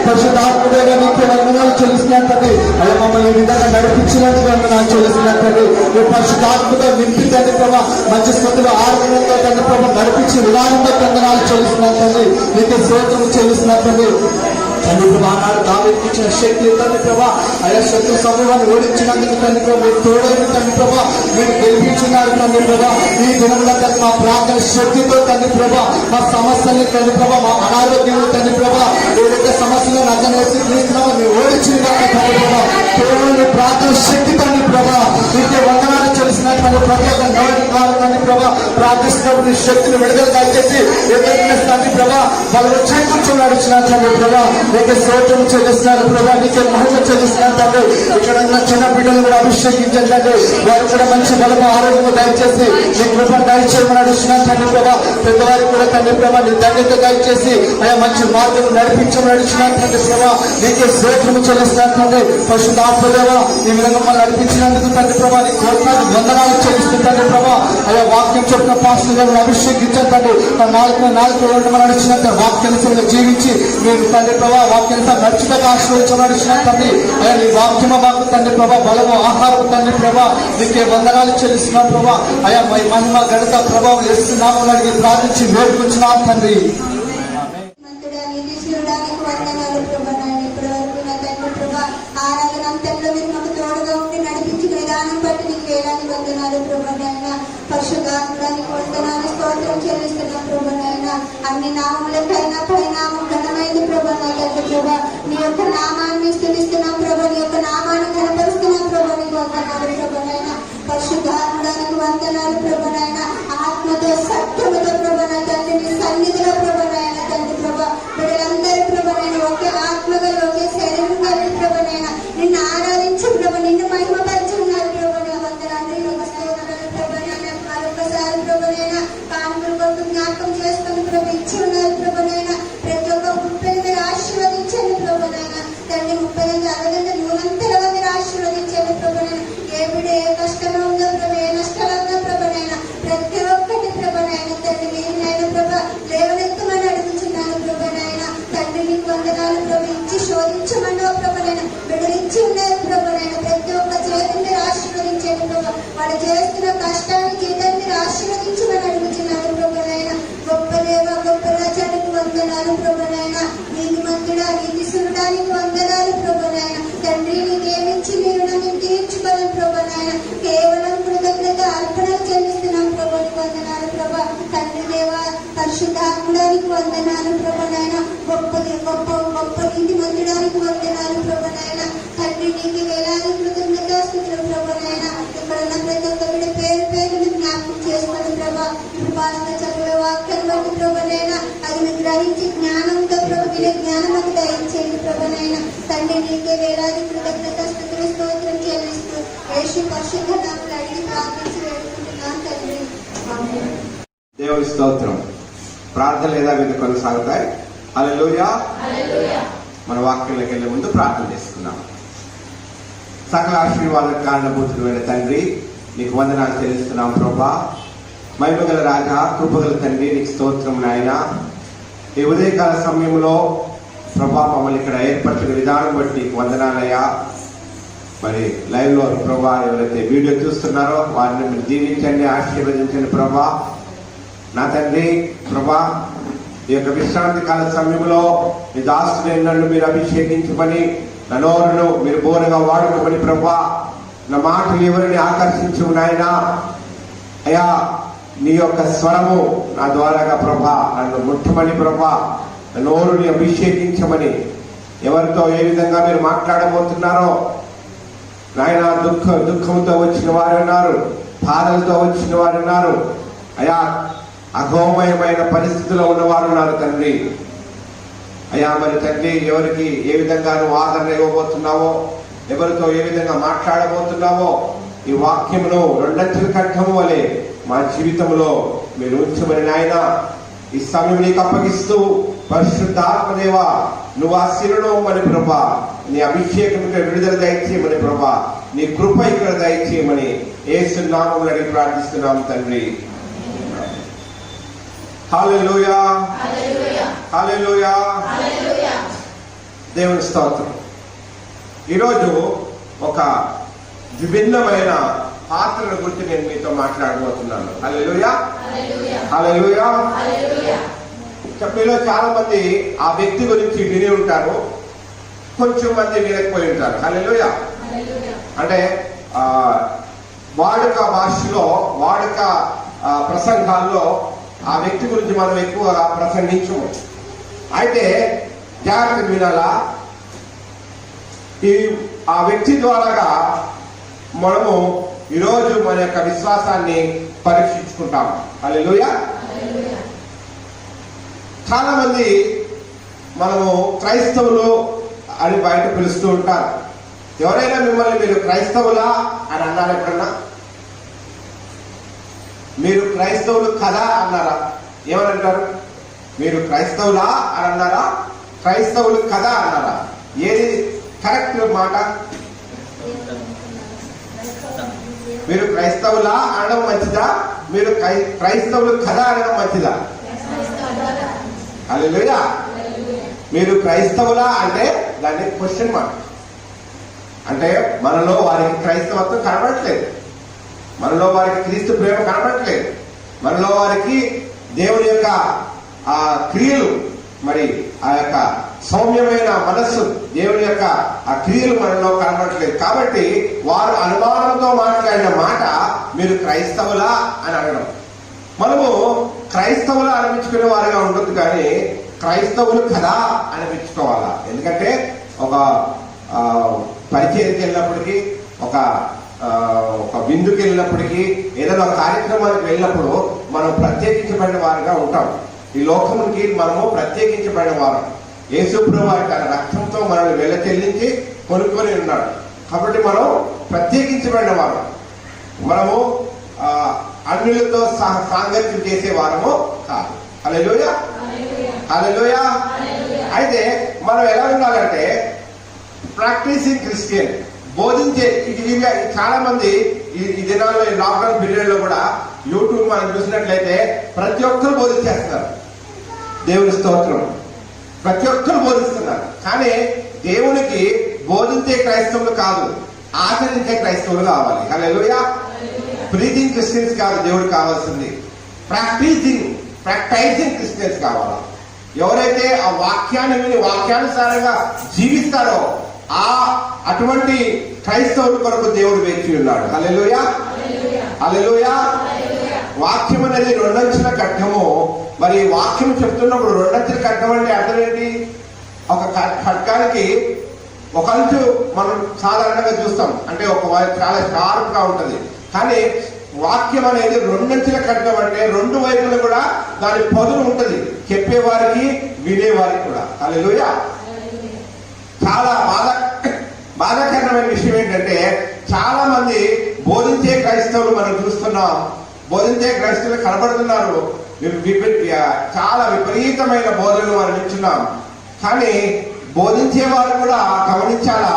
పరిశుద్ధాత్ముడైన నీకు వందనాలు చెల్లిస్తున్నట్టు అలా మమ్మల్ని ఈ విధంగా నడిపించినట్టు వందనాలు చెల్లిస్తున్నట్టు మీ పరిశుద్ధాత్మతో నింపి తండ్రి ప్రభా మంచి స్థితిలో ఆరోగ్యంతో తండ్రి ప్రభా నడిపించి విధానంతో వందనాలు చెల్లిస్తున్నట్టు నీకు స్తోత్రం చెల్లిస్తున్నట్టు తండ్రి ప్రభా ఆనాడు దావీదుకు ఇచ్చిన శక్తి తండ్రి ప్రభా అయా శత్రు సమూహాన్ని ఓడించినందుకు తండ్రి ప్రభా మీరు తోడైన తండ్రి ప్రభా మీరు గెలిపించున్నారు తండ్రి ప్రభా ఈ దినంలో తండ్రి మా ప్రార్థన శక్తితో తండ్రి ప్రభా మా సమస్యల్ని తండ్రి ప్రభా మా అనారోగ్యం తండ్రి ప్రభా ఏదైతే సమస్యలు నజనేసి క్రీస్తున్నామో మీరు ఓడించినాక తండ్రి ప్రభా కేవలం ప్రార్థన శక్తి తండ్రి ప్రభా నీకే వందనాలు చెల్లిసినటువంటి ప్రతి ఒక్క నోటి ద్వారా తండ్రి ప్రభా ప్రార్థిస్తున్నప్పుడు నీ శక్తిని విడుదల దయచేసి ఎదుర్కొన్న తండ్రి ప్రభా వాళ్ళు చేకూర్చొని నడిచిన తండ్రి ప్రభా నీకే స్తోత్రం చెల్లిస్తున్నారు ప్రభా నీకే మహిమ చెల్లిస్తున్నారు తండ్రి ఇక్కడ ఉన్న చిన్న బిడ్డలు కూడా అభిషేకించండి వారు కూడా మంచి బలము ఆరోగ్యము దయచేసి నీ కృప దయచేయమని నడుస్తున్నాను తండ్రి ప్రభా పెద్దవారికి కూడా తండ్రి ప్రభా నీ ధన్యత దయచేసి ఆయా మంచి మార్గం నడిపించమని నడుస్తున్నాను తండ్రి ప్రభా నీకే స్తోత్రము చెల్లిస్తున్నారు తండ్రి పరిశుద్ధాత్మదేవ ఈ విధంగా మమ్మల్ని నడిపించినందుకు తండ్రి ప్రభా నీ కోట్లాది వందనాలు చెల్లిస్తుంది తండ్రి ప్రభా ఆయా వాక్యం చెప్పిన పాస్టర్ గారు అభిషేకించండి తండ్రి నాలుగు ఉండమని నడిచినట్టు వాక్యానుసారంగా జీవించి మీరు తండ్రి ప్రభా వాక్యానుసారం నడుచుటకు ఆశ్రయించమని నడిచినట్టు తండ్రి అయ్యా నీ వాక్యమ మాకు తండ్రి ప్రభా బలము ఆహారం తండ్రి ప్రభా నీకే వందనాలు చెల్లిస్తున్నాం ప్రభా అయా మహిమ గణిత ప్రభావం చేస్తున్నాము అడిగి ప్రార్థించి వేడుకుంటున్నాం తండ్రి. పరిశుద్ధాత్మడానికి వందనాలు స్తోత్రం చెల్లిస్తున్నాం ప్రభువైనా అన్ని నామములకైనా పరిణామం ఘనమైంది ప్రభువైనా ప్రభా నీ యొక్క నామాన్ని స్తుతిస్తున్నాం ప్రభా నీ యొక్క నామాన్ని కనపరుస్తున్నాం ప్రభా నీకు వందనాలు ప్రభువైనా పరిశుద్ధాత్మడానికి వందనాలు ప్రభువైనా ఆత్మతో సత్యముతో ప్రభువైనా తండ్రి నీ సన్నిధిలో ప్రభువైనా తండ్రి ప్రభా వీళ్ళందరూ ప్రభువైనా ఒకే ఆత్మగా ఒకే శరీరం కలిగి ప్రభువైనా నిన్ను ఆరాధించి ప్రభు నిన్ను మహిమపరిచి ఉన్నారు ప్రభువైనా వందనాలు ప్రభువైనా కానుకల కొరకు జ్ఞాపకం చేసుకుని ప్రభు ఇచ్చి ఉన్నారు ప్రభువైనా ప్రతి ఒక్క ముప్పైని మీరు ఆశీర్వదించండి ప్రభువైనా తండ్రి 30 అరగంట నూనంతర మీరు ఆశీర్వదించండి ప్రభువైనా ఏ బిడ్డ ఏ కష్టంలో ఉందో ప్రభు ఏ నష్టాలు ఉందో ప్రభువైనా ప్రతి ఒక్కటి ప్రభువైనా తండ్రి మీరునైనా ప్రభు లేవనెత్తమని అడుగుతున్నాను ప్రభువైనా తండ్రి నీకు వందనాలు ప్రభు ఇచ్చి శోధించమన్నావు ప్రభువైనా విడలిచ్చి ఉన్నారు ప్రభువైనా ప్రతి ఒక్క చేతిని మీరు ఆశీర్వదించండి ప్రభు వాళ్ళు చేస్తున్న కష్టానికి ఇద్దరు మీరు ఆశీర్వదించమని అడుగుతున్నారు ప్రభువైనా గొప్ప దేవ గొప్ప రాజానికి వందనాలు ప్రభువైనా నీతి మంతుడా నీతి సురుడానికి వందనాలు ప్రభువైనా తండ్రి నీకేమించి మీరు నన్ను తీర్చుకోవాలి ప్రభువైనా కేవలం కృతజ్ఞత అర్పణలు చెల్లిస్తున్నాం ప్రభుని వందనాలు ప్రభా తండ్రి దేవ పరిశుద్ధాత్మడానికి వందనాలు ప్రభువైనా గొప్ప గొప్ప నీతి మంతుడానికి వందనాలు ప్రభువైనా తండ్రి నీకు వేలాది కృతజ్ఞత స్తుతులు ప్రభువైనా ఇక్కడ ఉన్న ప్రతి ఒక్క పేరు పేరుని జ్ఞాపకం చేసుకోండి ప్రభా కృపాలతో చదివే వాక్యం బట్టి ప్రభువైనా అది గ్రహించి జ్ఞానంతో ప్రభు జ్ఞానమకు దయచేయండి ప్రభువైనా తండ్రి నీకే వేలాది కృతజ్ఞత స్తుతులు స్తోత్రం చెల్లిస్తూ యేసు పరిశుద్ధ నామములో అడిగి ప్రార్థించి వేడుకుంటున్నాను తండ్రి. ఆమేన్. దేవుని స్తోత్రం. ప్రార్థనలు యథావిధిగా కొనసాగుతాయి. హల్లెలూయా. మన వాక్యంలోకి వెళ్ళే ముందు ప్రార్థన చేసుకున్నాం. సకల ఆశీర్వాద కారణభూతుడైన తండ్రి, నీకు వందనాలు చెల్లిస్తున్నాం ప్రభా. మహిమగల రాజా, కృపగల తండ్రి, నీకు స్తోత్రం నాయన. ఈ ఉదయకాల సమయంలో ప్రభా మమ్మల్ని ఇక్కడ ఏర్పరిచిన విధానం బట్టి నీకు వందనాలయ్యా. మరి లైవ్ లో ప్రభా ఎవరైతే వీడియో చూస్తున్నారో వారిని మీరు దీవించండి, ఆశీర్వదించండి ప్రభా. నా తండ్రి ప్రభా, ఈ యొక్క విశ్రాంతి కాల సమయంలో మీ దాసుని నన్ను మీరు అభిషేకించమని, నా నోరును మీరు బోరగా వాడుకోమని ప్రభా. నా మాటలు ఎవరిని ఆకర్షించు నాయనా. అయ్యా, నీ యొక్క స్వరము నా ద్వారాగా ప్రభా నన్ను ముట్టమని ప్రభా, నా నోరుని అభిషేకించమని, ఎవరితో ఏ విధంగా మీరు మాట్లాడబోతున్నారో నాయన. దుఃఖంతో వచ్చిన వారు ఉన్నారు, బాధలతో వచ్చిన వారు ఉన్నారు అయా, అఘోమయమైన పరిస్థితిలో ఉన్నవారు ఉన్నారు తండ్రి. అయ్యా మరి తండ్రి, ఎవరికి ఏ విధంగా నువ్వు ఆదరణ ఇవ్వబోతున్నావో, ఎవరితో ఏ విధంగా మాట్లాడబోతున్నావో, ఈ వాక్యమును రెండంచెల ఖడ్గము వలె మా జీవితంలో మీరు ఉంచమని నాయన ఈ సమయం నీకు అప్పగిస్తూ, పరిశుద్ధాత్మదేవ నువ్వు ఆ శిరుడవమని ప్రభా, నీ అభిషేకం విడుదల దయచేయమని ప్రభా, నీ కృప ఇక్కడ దయచేయమని యేసు నామములో అడిగి ప్రార్థిస్తున్నాం తండ్రి. హల్లెలూయా, హల్లెలూయా. దేవుని స్తోత్రం. ఈరోజు ఒక విభిన్నమైన పాత్రల గురించి నేను మీతో మాట్లాడబోతున్నాను. హల్లెలూయా, హల్లెలూయా. మీలో చాలా మంది ఆ వ్యక్తి గురించి విని ఉంటారు, కొంచెం మంది వినకపోయి ఉంటారు. హల్లెలూయా. అంటే వాడుక భాషలో, వాడుక ప్రసంగాల్లో ఆ వ్యక్తి గురించి మనం ఎక్కువగా ప్రసంగించము. అయితే జాగ్రత్త వినాలా, ఆ వ్యక్తి ద్వారాగా మనము ఈరోజు మన యొక్క విశ్వాసాన్ని పరీక్షించుకుంటాము. హల్లెలూయా. చాలా మంది మనము క్రైస్తవులు అని బయట పిలుస్తూ ఉంటారు. ఎవరైనా మిమ్మల్ని మీరు క్రైస్తవులా అని అన్నారు ఎప్పుడన్నా? మీరు క్రైస్తవులు కదా అన్నారా? ఏమని అంటారు? మీరు క్రైస్తవులా అని అన్నారా? క్రైస్తవులు కదా అన్నారా? ఏది కరెక్ట్ మాట? మీరు క్రైస్తవులా అనడం మంచిదా, మీరు క్రైస్తవులు కదా అనడం మంచిదా? హల్లెలూయా. మీరు క్రైస్తవులా అంటే దాన్ని క్వశ్చన్ మార్క్. అంటే మనలో వారికి క్రైస్తవత్వం కనబడట్లేదు, మనలో వారికి క్రీస్తు ప్రేమ కనబడట్లేదు, మనలో వారికి దేవుని యొక్క ఆ క్రియలు, మరి ఆ యొక్క సౌమ్యమైన మనస్సు, దేవుని యొక్క ఆ క్రియలు మనలో కనబడట్లేదు. కాబట్టి వారు అనుమానంతో మాట్లాడిన మాట మీరు క్రైస్తవులా అని అనడం. మనము క్రైస్తవులు అనిపించుకునే వారిగా ఉండదు, కానీ క్రైస్తవులు కదా అనిపించుకోవాలా. ఎందుకంటే ఒక పరిచయకి వెళ్ళినప్పటికీ, ఒక విందుకి వెళ్ళినప్పటికీ, ఏదైనా ఒక కార్యక్రమానికి వెళ్ళినప్పుడు మనం ప్రత్యేకించబడిన వారిగా ఉంటాం. ఈ లోకమునికి మనము ప్రత్యేకించబడిన వారు. యేసు ప్రభువు తన రక్తంతో మనల్ని వెల చెల్లించి కొనుక్కొని ఉన్నాడు. కాబట్టి మనం ప్రత్యేకించబడిన వారు. మనము అన్యులతో సాంగత్యం చేసే వారము కాదు. హల్లెలూయా, హల్లెలూయా. అయితే మనం ఎలా ఉండాలంటే ప్రాక్టీసింగ్ క్రిస్టియన్, బోధించే. ఇది చాలా మంది ఈ దినాల్లో, ఈ లాక్డౌన్ పీరియడ్ లో కూడా యూట్యూబ్ మనం చూసినట్లయితే ప్రతి ఒక్కరు బోధించేస్తున్నారు. దేవుని స్తోత్రం. ప్రతి ఒక్కరు బోధిస్తున్నారు. కానీ దేవునికి బోధించే క్రైస్తవులు కాదు, ఆచరించే క్రైస్తవులు కావాలి. హల్లెలూయా. ప్రీచింగ్ క్రిస్టియన్స్ కాదు దేవుడు కావాల్సింది, ప్రాక్టైజింగ్ క్రిస్టియన్స్ కావాలి. ఎవరైతే ఆ వాక్యాన్ని విని వాక్యానుసారంగా జీవిస్తారో అటువంటి క్రైస్తవుల కొరకు దేవుడు వేచి ఉన్నాడు. హల్లెలూయా, హల్లెలూయా. వాక్యం అనేది రెండంచుల ఖడ్గము. మరి వాక్యం చెప్తున్నప్పుడు రెండంచుల ఖడ్గం అంటే అర్థం ఏంటి? ఒక ఖడ్గానికి ఒక అంచు మనం సాధారణంగా చూస్తాం, అంటే ఒక చాలా షార్ప్ గా ఉంటుంది. కానీ వాక్యం అనేది రెండంచుల ఖడ్గం, అంటే రెండు వైపులు కూడా దాని పదును ఉంటుంది, చెప్పేవారికి వినేవారికి కూడా. హల్లెలూయా. చాలా బాధాకరమైన విషయం ఏంటంటే చాలా మంది బోధించే క్రైస్తవులు మనం చూస్తున్నాం, బోధించే క్రైస్తవులు కనబడుతున్నారు, చాలా విపరీతమైన బోధనలు మనం ఇచ్చున్నాం. కానీ బోధించే వారు కూడా గమనించాలా,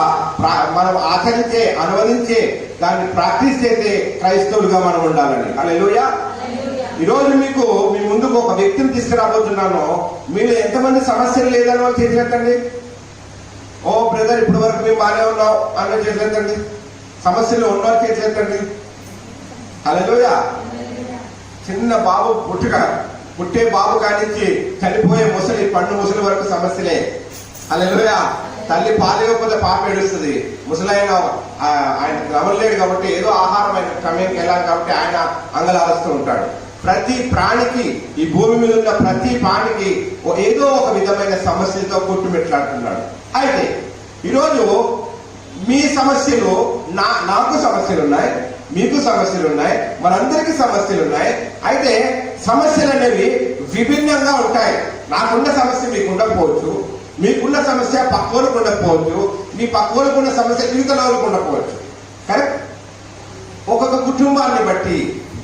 మనం ఆచరించే, అనువదించే, దాన్ని ప్రాక్టీస్ చేసే క్రైస్తవులుగా మనం ఉండాలని. హల్లెలూయా. ఈరోజు మీకు మీ ముందుకు ఒక వ్యక్తిని తీసుకురాబోతున్నాను. మీరు ఎంతమంది సమస్యలు లేదని వాళ్ళు చేసినట్టండి. ఓ బ్రదర్, ఇప్పటి వరకు మేము బాగానే ఉన్నాం అన్న చేసేద్దండి. సమస్యలు ఉన్నవారు చేసేద్దండి. హల్లెలూయా. చిన్న బాబు పుట్టే బాబు కానించి చనిపోయే ముసలి పండు ముసలి వరకు సమస్యలే. హల్లెలూయా. తల్లి పాలేకపోతే పాప ఏడుస్తుంది. ముసలైన ఆయన గమనలేడు కాబట్టి ఏదో ఆహారం ఆయన సమయానికి వెళ్ళాలి కాబట్టి ఆయన అంగలారుస్తూ ఉంటాడు. ప్రతి ప్రాణికి, ఈ భూమి మీద ఉన్న ప్రతి ప్రాణికి ఏదో ఒక విధమైన సమస్యలతో కొట్టుమిట్లాడుతున్నాడు. అయితే ఈరోజు మీ సమస్యలు, నాకు సమస్యలు ఉన్నాయి, మీకు సమస్యలు ఉన్నాయి, మనందరికీ సమస్యలు ఉన్నాయి. అయితే సమస్యలు అనేవి విభిన్నంగా ఉంటాయి. నాకున్న సమస్య మీకు ఉండకపోవచ్చు, మీకున్న సమస్య పక్కోలకు ఉండకపోవచ్చు, మీ పక్కోలకు ఉన్న సమస్య జీవితంలోకి ఉండకపోవచ్చు. కరెక్ట్. ఒక్కొక్క కుటుంబాన్ని బట్టి,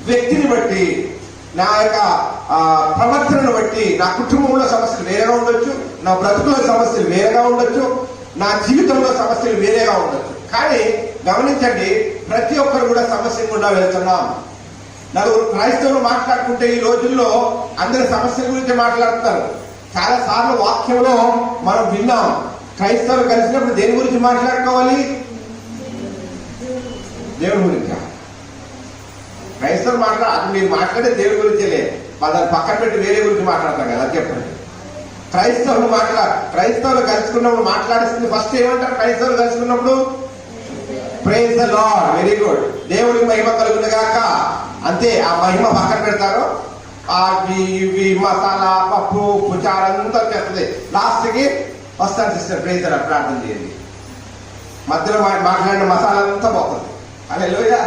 వ్యక్తిని బట్టి, నా యొక్క ప్రవర్తనను బట్టి నా కుటుంబంలో సమస్యలు వేరేగా ఉండొచ్చు, నా బ్రతుకులో సమస్యలు వేరేగా ఉండొచ్చు, నా జీవితంలో సమస్యలు వేరేగా ఉండొచ్చు. కానీ గమనించండి, ప్రతి ఒక్కరు కూడా సమస్య గుండా వెళ్తున్నాం. నలుగురు క్రైస్తవులు మాట్లాడుకుంటే ఈ రోజుల్లో అందరి సమస్యల గురించి మాట్లాడుతున్నారు. చాలా సార్లు వాక్యంలో మనం విన్నాం, క్రైస్తవులు కలిసినప్పుడు దేని గురించి మాట్లాడుకోవాలి? దేవుని గురించి. క్రైస్తవులు అది మీరు మాట్లాడే దేవుడి గురించే లేదు, దాన్ని పక్కన పెట్టి వేరే గురించి మాట్లాడతాం కదా. చెప్పండి. క్రైస్తవులు కలుసుకున్నప్పుడు మాట్లాడుతుంది ఫస్ట్ ఏమంటారు? క్రైస్తవులు కలుసుకున్నప్పుడు praise the Lord, very good, దేవుడికి మహిమ కలుగును గాక, అంతే. ఆ మహిమ పక్కన పెడతారు. ఇవి మసాలా, పప్పు, పుచారంతా వచ్చేస్తుంది. లాస్ట్కి వస్తాను సిస్టర్ ప్రైజ్ ద లార్డ్, ప్రార్థన చేయండి. మధ్యలో మాట్లాడిన మసాలా అంతా పోతుంది. హల్లెలూయా.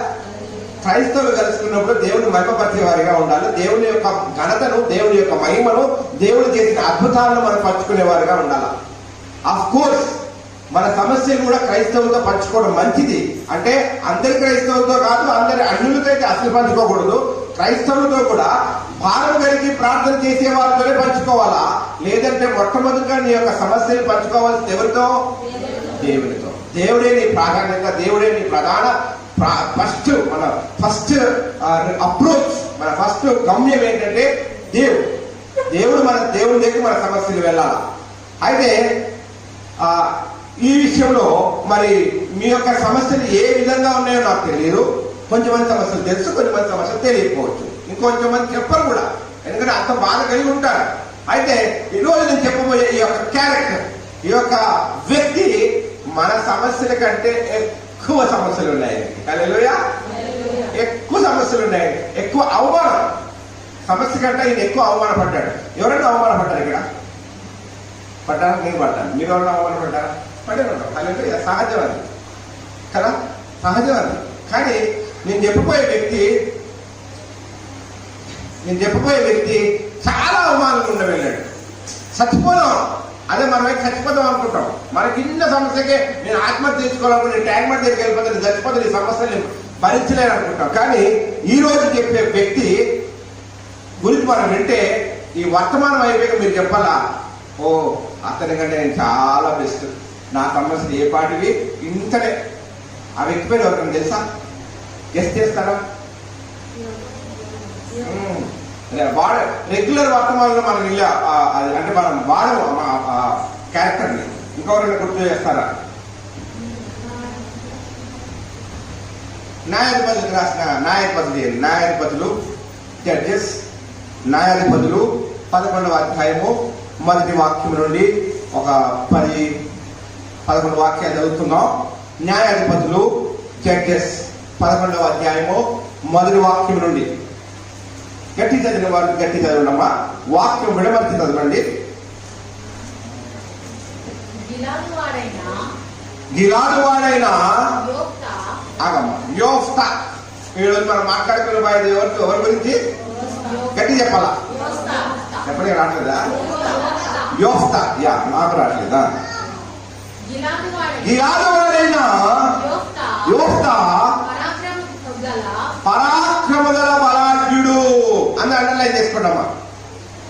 క్రైస్తవులు కలుసుకున్నప్పుడు దేవుని మహిమపరిచే వారిగా ఉండాలి. దేవుని యొక్క ఘనతను, దేవుని యొక్క మహిమను, దేవుడు చేసిన అద్భుతాలను మనం పంచుకునే వారిగా ఉండాలి. ఆఫ్ కోర్స్ మన సమస్యలు కూడా క్రైస్తవులతో పంచుకోవడం మంచిది. అంటే అందరి క్రైస్తవులతో కాదు, అందరి అన్యులతో అయితే అసలు పంచుకోకూడదు. క్రైస్తవులతో కూడా భారం కలిగి ప్రార్థన చేసే వారితోనే పంచుకోవాలా. లేదంటే మొట్టమొదటిగా నీ యొక్క సమస్యలు పంచుకోవాల్సింది ఎవరితో? దేవునితో. దేవుడే నీ ప్రాధాన్యత, దేవుడే నీ ప్రధాన ఫస్ట్ అప్రోచ్, మన ఫస్ట్ గమ్యం ఏంటంటే దేవుడు మన దేవుడి దగ్గర మన సమస్యలు వెళ్ళాలి. అయితే ఈ విషయంలో మరి మీ యొక్క సమస్యలు ఏ విధంగా ఉన్నాయో నాకు తెలియదు. కొంచెమంది సమస్యలు తెలుసు, కొంచెమంది సమస్యలు తెలియకపోవచ్చు, ఇంకొంచెం మంది చెప్పరు కూడా, ఎందుకంటే అంత బాధ కలిగి ఉంటారు. అయితే ఈరోజు నేను చెప్పబోయే ఈ యొక్క క్యారెక్టర్, ఈ యొక్క వ్యక్తి మన సమస్యల కంటే ఎక్కువ సమస్యలు ఉన్నాయి. హల్లెలూయా. ఎక్కువ సమస్యలు ఉన్నాయి, ఎక్కువ అవమానం. సమస్య కంటే ఈయన ఎక్కువ అవమానపడ్డాడు. ఎవరైనా అవమానపడ్డారు ఇక్కడ? పడ్డారా? నేను పడ్డాను. మీరు ఎవరైనా అవమానపడ్డారా? పడే ఉంటాం. హల్లెలూయా. సహజం అది కదా, సహజం అది. కానీ నేను చెప్పబోయే వ్యక్తి చాలా అవమానాలు ఉండ వెళ్ళాడు. చచ్చిపోదాం, అదే మనమైతే చచ్చిపోదాం అనుకుంటాం. మనకి ఇన్న సమస్యకే నేను ఆత్మహత్య చేసుకోవాలనుకుంటే నేను ట్యాంక్ బండ్ దగ్గరికి వెళ్ళిపోతే చచ్చిపోతే ఈ సమస్యలు భరించలేను అనుకుంటాం. కానీ ఈ రోజు చెప్పే వ్యక్తి గురించి మనం వింటే ఈ వర్తమానం అయిపోయాక మీరు చెప్పాలా, ఓ అతని కంటే నేను చాలా బెస్ట్, నా సమస్యలు ఏ పాటివి ఇంతనే. ఆ వ్యక్తి పేరు ఎవరికైనా తెలుసా? గెస్ట్ చేస్తారా? రెగ్యులర్ వర్తమానంలో మనం ఇలా అంటే మనం వాడము క్యారెక్టర్ని. ఇంకెవరైనా గుర్తు చేస్తారా? న్యాయాధిపతులకు రాసిన న్యాయాధిపతులు జడ్జెస్, న్యాయాధిపతులు 11వ అధ్యాయము 1వ వాక్యం నుండి ఒక 10-11 వాక్యాలు చదువుతున్నాం. న్యాయాధిపతులు జడ్జెస్ 11వ అధ్యాయము 1వ వాక్యం నుండి. గట్టి చదివిన వాళ్ళు గట్టి చదవడమ్మా. వాక్యం విడమర్చి చదవండి. గిలాదు వాడైన ఆగమ్మా యోఫ్తా. ఈరోజు మనం మాట్లాడుకునే ఎవరి గురించి గట్టి చెప్పాలా? చెప్పడానికి రావట్లేదా? యోఫ్తా. నాకు రావట్లేదా? గిలాదు వాడైన యోఫ్తా పరాక్రమ గల బలాఢ్యుడు అని అండర్లైన్ చేసుకుంటామా.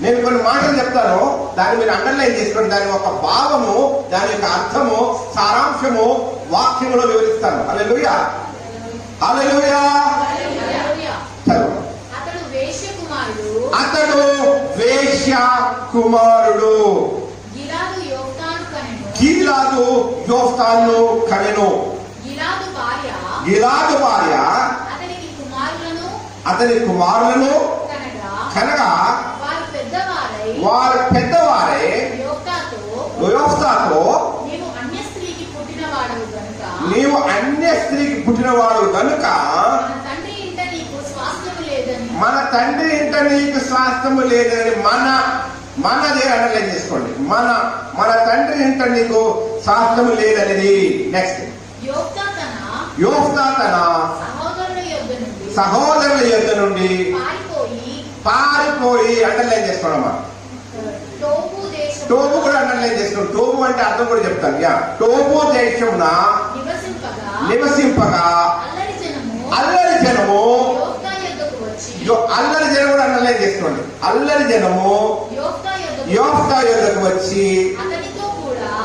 నేను కొన్ని మాటలు చెప్తాను, దాన్ని మీరు అండర్లైన్ చేసుకోండి. దాని యొక్క భావము, దాని యొక్క అర్థము, సారాంశము వాక్యములో వివరిస్తాను. హల్లెలూయా, హల్లెలూయా. అతడు వేశ్య కుమారుడు. గిలాదు యోఫ్తాను కనెను. గిలాదు భార్య అతని కుమారులను కనగా వారు పెద్దవారై యోఫ్తాతో, నీవు అన్య స్త్రీకి పుట్టినవాడు గనుక మన తండ్రి ఇంట నీకు స్వాస్థ్యము లేదని మనదే అండర్లైన్ చేసుకోండి. మన తండ్రి ఇంట నీకు స్వాస్థ్యము లేదనేది. నెక్స్ట్, యోఫ్తా తన సహోదరుల యొద్ద నుండి పారిపోయి అండర్లైన్ చేసుకోవడమ్మా. టోబు కూడా అండర్లైన్ చేసుకోండి. టోబు అంటే అర్థం కూడా చెప్తాను. టోబు దేశమున నివసింపగా అల్లరి జనము, అల్లరి జనం కూడా అండర్లైన్ చేసుకోండి. అల్లరి జనము యోఫ్తా యొద్దకు వచ్చి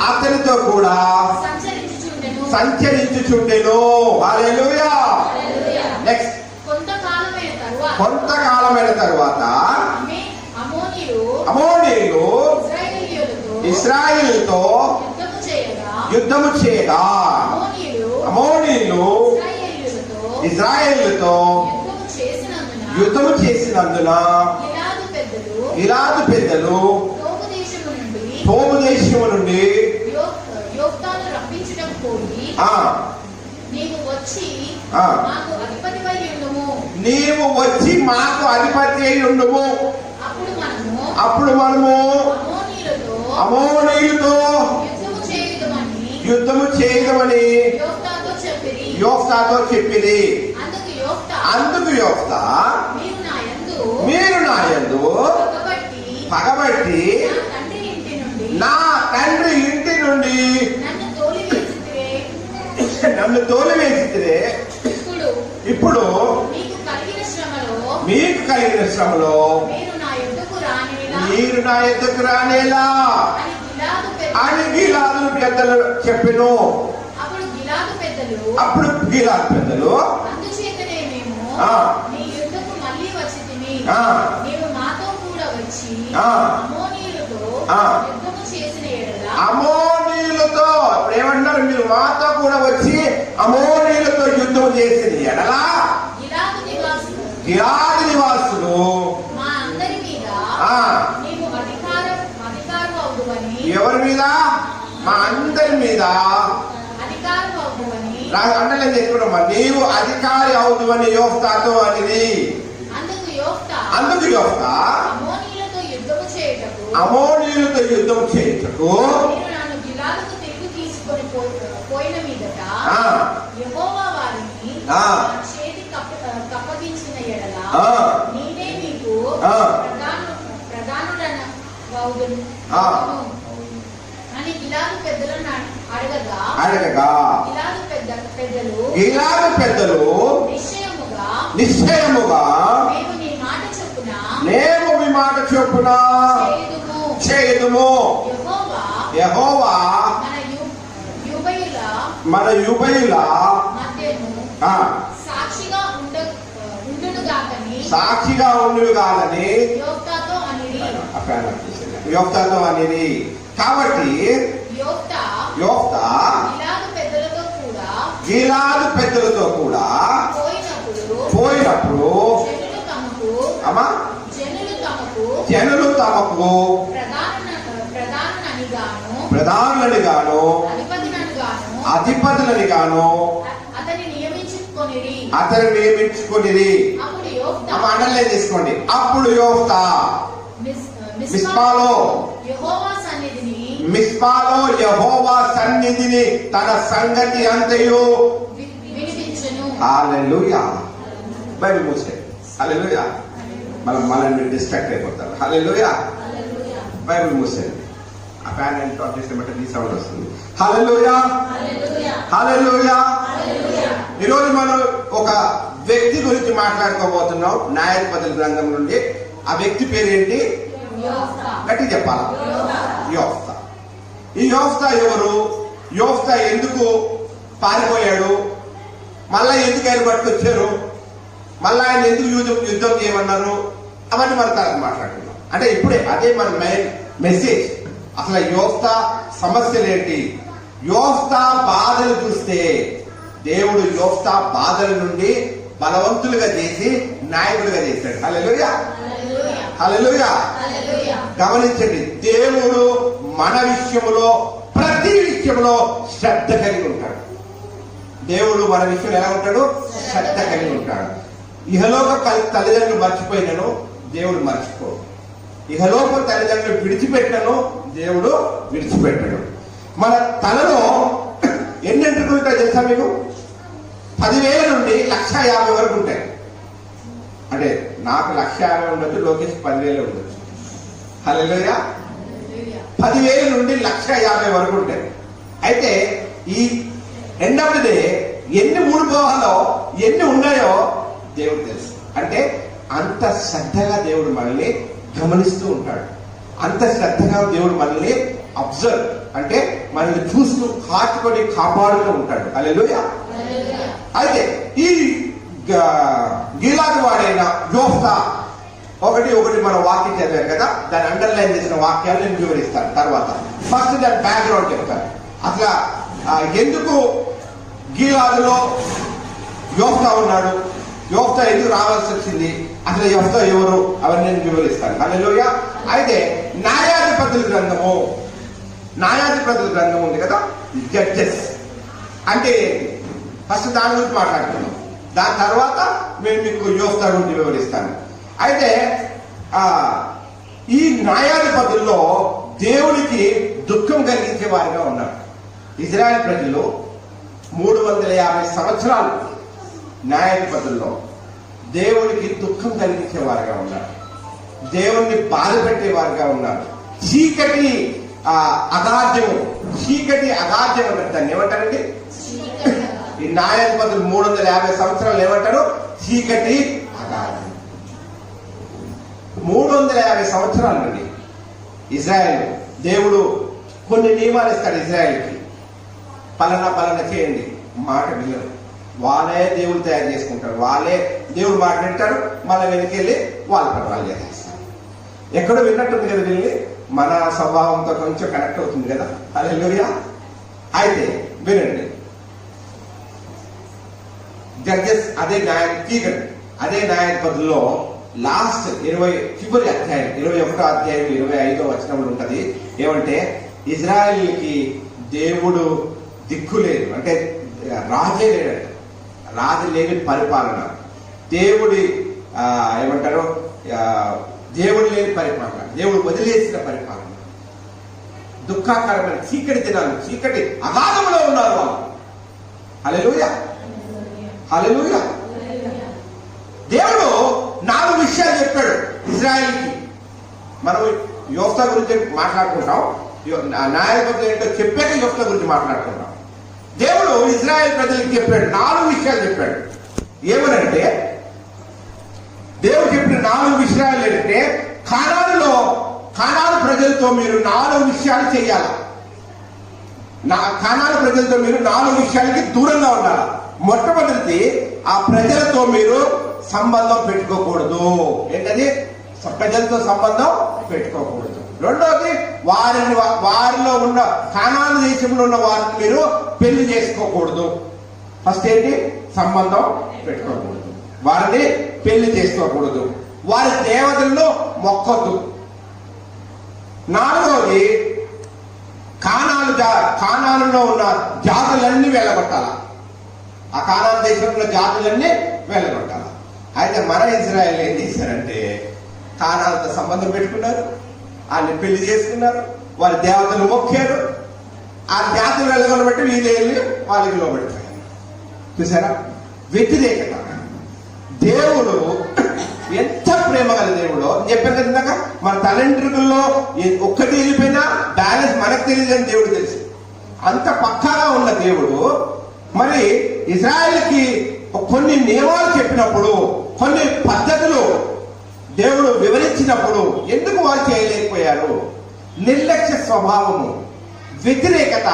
అతనితో కూడా సంచరించుచుండెను. హల్లెలూయా. నెక్స్ట్, కొంతకాలమైన తరువాత అమోనీయులు ఇశ్రాయేలుతో యుద్ధము చేయగా అమోనీయులు ఇశ్రాయేలుతో యుద్ధము చేసినందున గిలాదు పెద్దలు తోబు దేశము నుండి నీవు వచ్చి మాకు అధిపతి అయి ఉండుము. అప్పుడు మనము అమోనీయులతో యుద్ధము చేయదమని యోఫ్తాతో చెప్పింది. అందుకు యోఫ్తా, మీరు నా యందు పగబట్టి నా తండ్రి ఇంటి నుండి నన్ను తోలివేసితే ఇప్పుడు మీకు కలిగిన శ్రమలో మీరు నా యొద్దకు రానేలా అని గిలాదు పెద్దలు చెప్పెను. అప్పుడు గిలాదు పెద్దలు అమోనీయులతో, ఇప్పుడు ఏమంటారు, మీరు మాతో కూడా వచ్చి అమోనీయులతో యుద్ధం చేసిన ఎడలా గిలాదు నివాసులు ఎవరి మీద? మా అందరి మీద అండర్లైన్ చేసుకున్నామా. నీవు అధికారి అవుదువని యోఫ్తాతో అనేది. అందుకు యోఫ్తా అమోనీయులతో యుద్ధం చేయుటకు అడగగా గిలాదు పెద్దలు నిశ్చయముగా మేము మీ మాట చొప్పున చేయుదుము. యెహోవా మన యుబయుల సాక్షిగా ఉండుగాలని యోఫ్తాతో అనేది. కాబట్టి యోఫ్తా గిలాదు పెద్దలతో కూడా పోయినప్పుడు జనులు తమకు ప్రధానులని గాను అధిపతులని గాను అతన్ని నియమించుకొనిరి. అండర్లైన్ చేసుకోండి. అప్పుడు యోఫ్తా మిస్పాలో యెహోవా సన్నిధిని తన సంగతి అంతయు హల్లెలూయా. బైబిల్ మూసే. హల్లెలూయా. మనం డిస్ట్రాక్ట్ అయిపోతారు. హల్లెలూయా. బైబిల్ మూసేయండి. ఆ ఫ్యాన్ ఎంత ఆఫ్ చేసిన బట్టి ఈ సౌండ్ వస్తుంది. హల్లెలూయా, హల్లెలూయా. ఈరోజు మనం ఒక వ్యక్తి గురించి మాట్లాడుకోబోతున్నాం న్యాయాధిపతుల గ్రంథం నుండి. ఆ వ్యక్తి పేరేంటి? గట్టి చెప్పాలా? యోఫ్తా. ఈ యోఫ్తా ఎవరు? యోఫ్తా ఎందుకు పారిపోయాడు? మళ్ళా ఎందుకు ఆయన పట్టుకొచ్చారు? మళ్ళా ఆయన ఎందుకు యుద్ధం చేయమన్నారు? అవన్నీ మన తర్వాత మాట్లాడుతున్నాం. అంటే ఇప్పుడే అదే మన మెయిన్ మెసేజ్. అసలు యోఫ్తా సమస్యలు ఏంటి? యోఫ్తా బాధలు చూస్తే దేవుడు యోఫ్తా బాధల నుండి బలవంతులుగా చేసి నాయకులుగా చేశాడు. హల్లెలూయా, హల్లెలూయా. గమనించండి, దేవుడు మన విషయంలో ప్రతి విషయంలో శ్రద్ధ కలిగి ఉంటాడు. దేవుడు మన విషయంలో ఎలా ఉంటాడు? శ్రద్ధ కలిగి ఉంటాడు. ఇహలోక తల్లిదండ్రులు మర్చిపోయినను దేవుడు మర్చిపోడు. ఇహలోక తల్లిదండ్రులు విడిచిపెట్టను దేవుడు విడిచిపెట్టడు. మన తలలో ఎన్ని ఎంట్రుకలు ఉంటాయి తెలుసా మీకు? 10,000 నుండి 1,50,000 వరకు ఉంటాయి. అంటే నాకు 1,50,000 ఉండొచ్చు, లోకేష్ 10,000 ఉండొచ్చు. హల్లెలూయా. 10,000 నుండి 1,50,000 వరకు ఉంటాయి. అయితే ఈ ఎండ్ ఆఫ్ ది డే ఎన్ని ఊడిపోవాలో ఎన్ని ఉన్నాయో దేవుడు తెలుసు. అంటే అంత శ్రద్ధగా దేవుడు మనల్ని గమనిస్తూ ఉంటాడు. అంత శ్రద్ధగా దేవుడు మనల్ని అబ్జర్వ్ అంటే మనల్ని చూస్తూ కాచుకొని కాపాడుతూ ఉంటాడు. హల్లెలూయా. అయితే ఈ గిలాదు వాడైన యోఫ్తా ఒకటి మన వాక్యం చదివారు కదా, దాన్ని అండర్లైన్ చేసిన వాక్యాలు నేను వివరిస్తాను తర్వాత. ఫస్ట్ దాని బ్యాక్గ్రౌండ్ చెప్తాను. అసలు ఎందుకు గిలాదులో యోఫ్తా ఉన్నాడు, యోఫ్తా ఎందుకు రావాల్సి వచ్చింది, అసలు యోఫ్తా ఎవరు, అవన్నీ నేను వివరిస్తాను. హల్లెలూయా. అయితే న్యాయాధిపతుల గ్రంథము ఉంది కదా, జడ్జెస్ అంటే ఫస్ట్ దాని గురించి మాట్లాడుతున్నాం. దాని తర్వాత నేను మీకు యోఫ్తా గురించి వివరిస్తాను. అయితే ఈ న్యాయాధిపతుల్లో దేవుడికి దుఃఖం కలిగించే వారిగా ఉన్నారు. ఇజ్రాయెల్ ప్రజలు 350 సంవత్సరాలు న్యాయాధిపతుల్లో దేవుడికి దుఃఖం కలిగించే వారిగా ఉన్నారు. దేవుణ్ణి బాధ పెట్టేవారుగా ఉన్నారు. చీకటి అగాధ్యం అంటే దాన్ని ఏమంటారండి? ఈ న్యాయాధిపతులు 350 సంవత్సరాలు ఏమంటారు? చీకటి అగాధ్యం. 350 సంవత్సరాలు అండి ఇజ్రాయెల్. దేవుడు కొన్ని నియమాలు ఇస్తాడు ఇజ్రాయెల్కి. పలానా చేయండి, మాట వినరు. వాళ్ళే దేవుడు తయారు చేసుకుంటారు. వాళ్ళే దేవుడు మాట వింటారు, మళ్ళీ వెనకెళ్ళి వాళ్ళ పని వాళ్ళు చేసేస్తారు. ఎక్కడో విన్నట్టుంది కదా వీళ్ళని, మన స్వభావంతో కొంచెం కనెక్ట్ అవుతుంది కదా. హల్లెలూయా. అయితే వినండి, జడ్జెస్ అదే న్యాయాధిపతుల్లో లాస్ట్ చివరి అధ్యాయం 21వ అధ్యాయం 25వ వచనంలో ఉంటది. ఏమంటే ఇజ్రాయెల్కి దేవుడు దిక్కు లేదు, అంటే రాజే లేడట. రాజు లేని పరిపాలన, దేవుడి ఏమంటారు, దేవుడు లేని పరిపాలన, దేవుడు వదిలేసిన పరిపాలన, దుఃఖాకరమైన చీకటి దినాలు, చీకటి అగాధంలో ఉన్నారు వాళ్ళు. హల్లెలూయా, హల్లెలూయా. దేవుడు 4 విషయాలు చెప్పాడు ఇజ్రాయెల్కి. మనం యోఫ్తా గురించి మాట్లాడుకుంటాం, న్యాయాధిపతులు ఏంటో చెప్పాక యోఫ్తా గురించి మాట్లాడుకుంటాం. దేవుడు ఇజ్రాయెల్ ప్రజలకు చెప్పాడు, 4 విషయాలు చెప్పాడు. ఏమనంటే దేవుడు చెప్పిన 4 విషయాలు ఏంటంటే, కానాను ప్రజలతో మీరు 4 విషయాలు చేయాలి. కానాను ప్రజలతో మీరు 4 విషయాలకి దూరంగా ఉండాలి. మొట్టమొదటిది, ఆ ప్రజలతో మీరు సంబంధం పెట్టుకోకూడదు. ఏంటది? ప్రజలతో సంబంధం పెట్టుకోకూడదు. రెండోది, వారిలో ఉన్న కానాను దేశంలో ఉన్న వారిని మీరు పెళ్లి చేసుకోకూడదు. ఫస్ట్ ఏంటి? సంబంధం పెట్టుకోకూడదు, వారిని పెళ్లి చేసుకోకూడదు, వారి దేవతలను మొక్కొద్దు. నాలుగోది, కానానులో ఉన్న జాతులన్నీ వెళ్ళగొట్టాల. ఆ కానాను దేశంలో జాతులన్నీ వెళ్ళగొట్టాల. అయితే మన ఇజ్రాయెల్ ఏం చేశారంటే, కానాలతో సంబంధం పెట్టుకున్నారు, వాళ్ళని పెళ్లి చేసుకున్నారు, వారి దేవతలు మొక్కారు. ఆ జాతులు వెళ్ళగొట్టబట్టి వీళ్ళు వెళ్ళి వాళ్ళకి లోబడిపోయారు. చూసారా? వ్యతిరేకత. దేవుడు ఎంత ప్రేమ గల దేవుడో చెప్పాను కదా ఇందాక. మన తలంట్రుకల్లో ఒక్కటి వెళ్ళిపోయినా బ్యాలెన్స్ మనకు తెలియదు అని దేవుడు తెలుసు. అంత పక్కాగా ఉన్న దేవుడు మరి ఇజ్రాయెల్కి కొన్ని నియమాలు చెప్పినప్పుడు, కొన్ని పద్ధతులు దేవుడు వివరించినప్పుడు ఎందుకు వారు చేయలేకపోయారు? నిర్లక్ష్య స్వభావము, వ్యతిరేకత,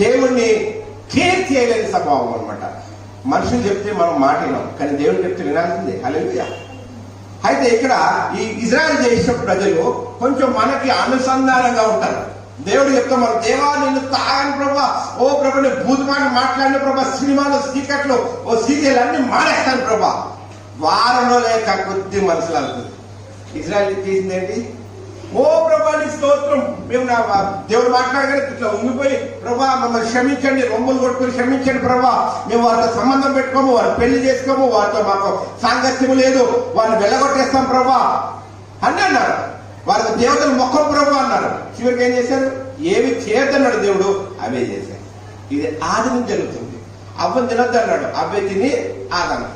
దేవుణ్ణి కేర్ చేయలేని స్వభావం అనమాట. మనుషులు చెప్తే మనం మాట వినాం, కానీ దేవుడు చెప్తే వినాల్సిందే. హల్లెలూయా. అయితే ఇక్కడ ఈ ఇజ్రాయెల్ దేశ ప్రజలు కొంచెం మనకి అనుసంధానంగా ఉంటారు. దేవుడు చెప్తా, మన దేవా నిన్ను తాగని ప్రభా, ఓ ప్రభా నేను భూతమాట మాట్లాడిన ప్రభా, సినిమాలు సీకట్లు ఓ సీరియల్ అన్ని మానేస్తాను ప్రభా. వారంలో లేక కొద్ది మనసులు అవుతుంది. ఇజ్రాయెల్ చేసింది ఏంటి? ఓ ప్రభా నీ స్తోత్రం, మేము దేవుడు మాట్లాడగానే ఇట్లా ఉంగిపోయి ప్రభా మమ్మల్ని క్షమించండి, రొమ్ములు కొట్టుకుని క్షమించండి ప్రభా, మేము వారితో సంబంధం పెట్టుకోము, వారిని పెళ్లి చేసుకోము, వారితో మాకు సాంగత్యం లేదు, వారిని వెళ్ళగొట్టేస్తాం ప్రభా అని అన్నారు. వారికి దేవతలు మొక్కం ప్రభు అన్నారు. చివరికి ఏం చేశారు? ఏమి చేయొద్దన్నాడు దేవుడు, అవే చేశారు. ఇది ఆదిని జరుగుతుంది. అవ్వని తినొద్దు అన్నాడు, అవే తిని ఆదాను.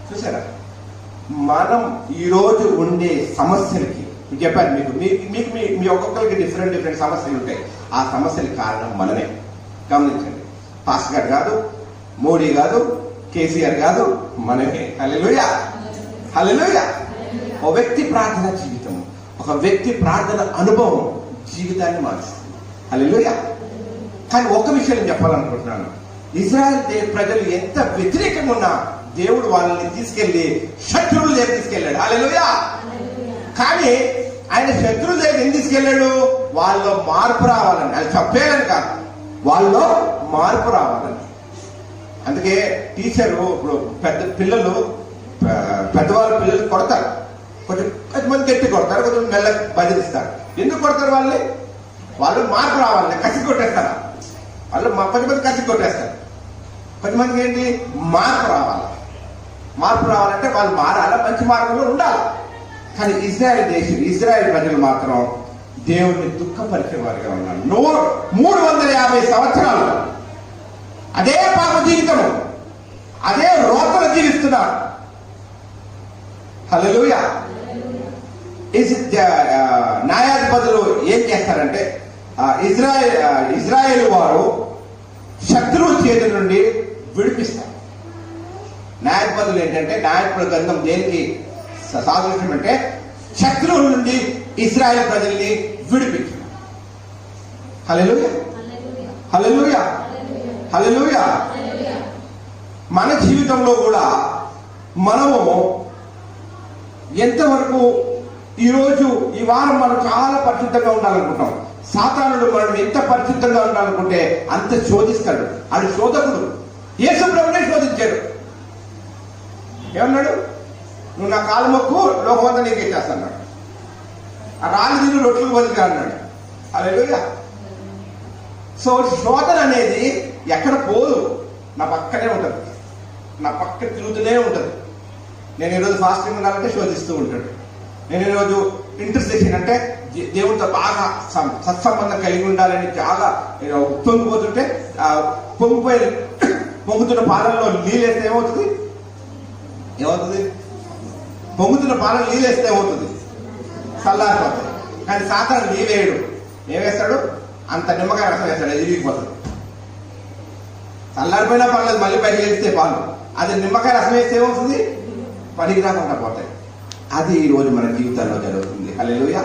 చూసారా? మనం ఈరోజు ఉండే సమస్యలకి చెప్పాను మీకు మీ ఒక్కొక్కరికి డిఫరెంట్ సమస్యలు ఉంటాయి. ఆ సమస్యలకు కారణం మనమే. గమనించండి, పాస్టర్ గారు కాదు, మోడీ కాదు, కేసీఆర్ కాదు, మనమే. హల్లెలూయా, హల్లెలూయా. ఒక వ్యక్తి ప్రార్థన జీవితం, ఒక వ్యక్తి ప్రార్థన అనుభవం జీవితాన్ని మారుస్తుంది. హల్లెలూయా. కానీ ఒక విషయం నేను చెప్పాలనుకుంటున్నాను. ఇజ్రాయెల్ ప్రజలు ఎంత వ్యతిరేకంగా ఉన్నా దేవుడు వాళ్ళని తీసుకెళ్లి శత్రువుల దగ్గర తీసుకెళ్ళాడు. హల్లెలూయా. కానీ ఆయన శత్రువుల దగ్గర ఎందుకు తీసుకెళ్ళాడు? వాళ్ళలో మార్పు రావాలని, అది చెప్పేయాలని కాదు, వాళ్ళలో మార్పు రావాలని. అందుకే టీచరు ఇప్పుడు పిల్లలు పెద్దవాళ్ళ పిల్లలు కొడతారు, కొంతమంది గట్టి కొడతారు, కొంచెం మెల్లగా బదిలిస్తారు. ఎందుకు కొడతారు? వాళ్ళు మార్పు రావాలని కసి కొట్టేస్తారు. వాళ్ళు కొంతమంది కసి కొట్టేస్తారు, కొంతమందికి ఏంటి మార్పు రావాలి. మార్పు రావాలంటే వాళ్ళు మారాలి, మంచి మార్గంలో ఉండాలి. కానీ ఇజ్రాయెల్ ప్రజలు మాత్రం దేవుడిని దుఃఖపరిచే వారిగా ఉన్నారు. 350 సంవత్సరాలు అదే పాప జీవితము, అదే రోతలు జీవిస్తున్నారు. హల్లెలూయా. న్యాయాధిపతులు ఏం చేస్తారంటే ఇజ్రాయేల్ వారు శత్రువుల చేతి నుండి విడిపిస్తారు. న్యాయాధిపతులు ఏంటంటే, న్యాయాధిపతుల గ్రంథం దేనికి సాదృశ్యం అంటే శత్రువుల నుండి ఇజ్రాయేల్ ప్రజల్ని విడిపించడం. హల్లెలూయా, హల్లెలూయా, హల్లెలూయా. మన జీవితంలో కూడా మనము ఎంతవరకు ఈరోజు ఈ వారం మనం చాలా పరిశుద్ధంగా ఉండాలనుకుంటాం. సాతానుడు మనం ఎంత పరిశుద్ధంగా ఉండాలనుకుంటే అంత శోధిస్తాడు. అది శోధకుడు. యేసు ప్రభువునే శోధించాడు. ఏమన్నాడు? నువ్వు నా కాలు మొక్కు, లోకమంతా నీకు ఇచ్చేస్తాడు. ఆ రాళ్ళు తిని రొట్టెలు బతిగా అన్నాడు. హల్లెలూయా. సో శోధన అనేది ఎక్కడ పోదు, నా పక్కనే ఉంటుంది, నా పక్క తిరుగుతూనే ఉంటుంది. నేను ఈరోజు ఫాస్టింగ్ ఉండాలంటే శోధిస్తూ ఉంటాడు. నేను ఈరోజు ఇంటర్సెక్షన్ అంటే దేవుడితో బాగా సత్సంబంధం కలిగి ఉండాలని చాలా పొంగిపోతుంటే పొంగుతున్న పాలనలో నీళ్ళేస్తే ఏమవుతుంది? పొంగుతున్న పాలన నీళ్ళేస్తే ఏమవుతుంది? చల్లారిపోతుంది. కానీ సాతాను నీవేయడు. ఏమేస్తాడు? అంత నిమ్మకాయ రసం వేస్తాడు, అది విరిగిపోతుంది. చల్లారిపోయినా పర్లేదు, మళ్ళీ పైకి వేస్తే పాలు. అది నిమ్మకాయ రసం వేస్తే ఏమవుతుంది? పనికి రాకుండా పోతాయి. అది ఈరోజు మన జీవితాల్లో జరుగుతుంది. హల్లెలూయా.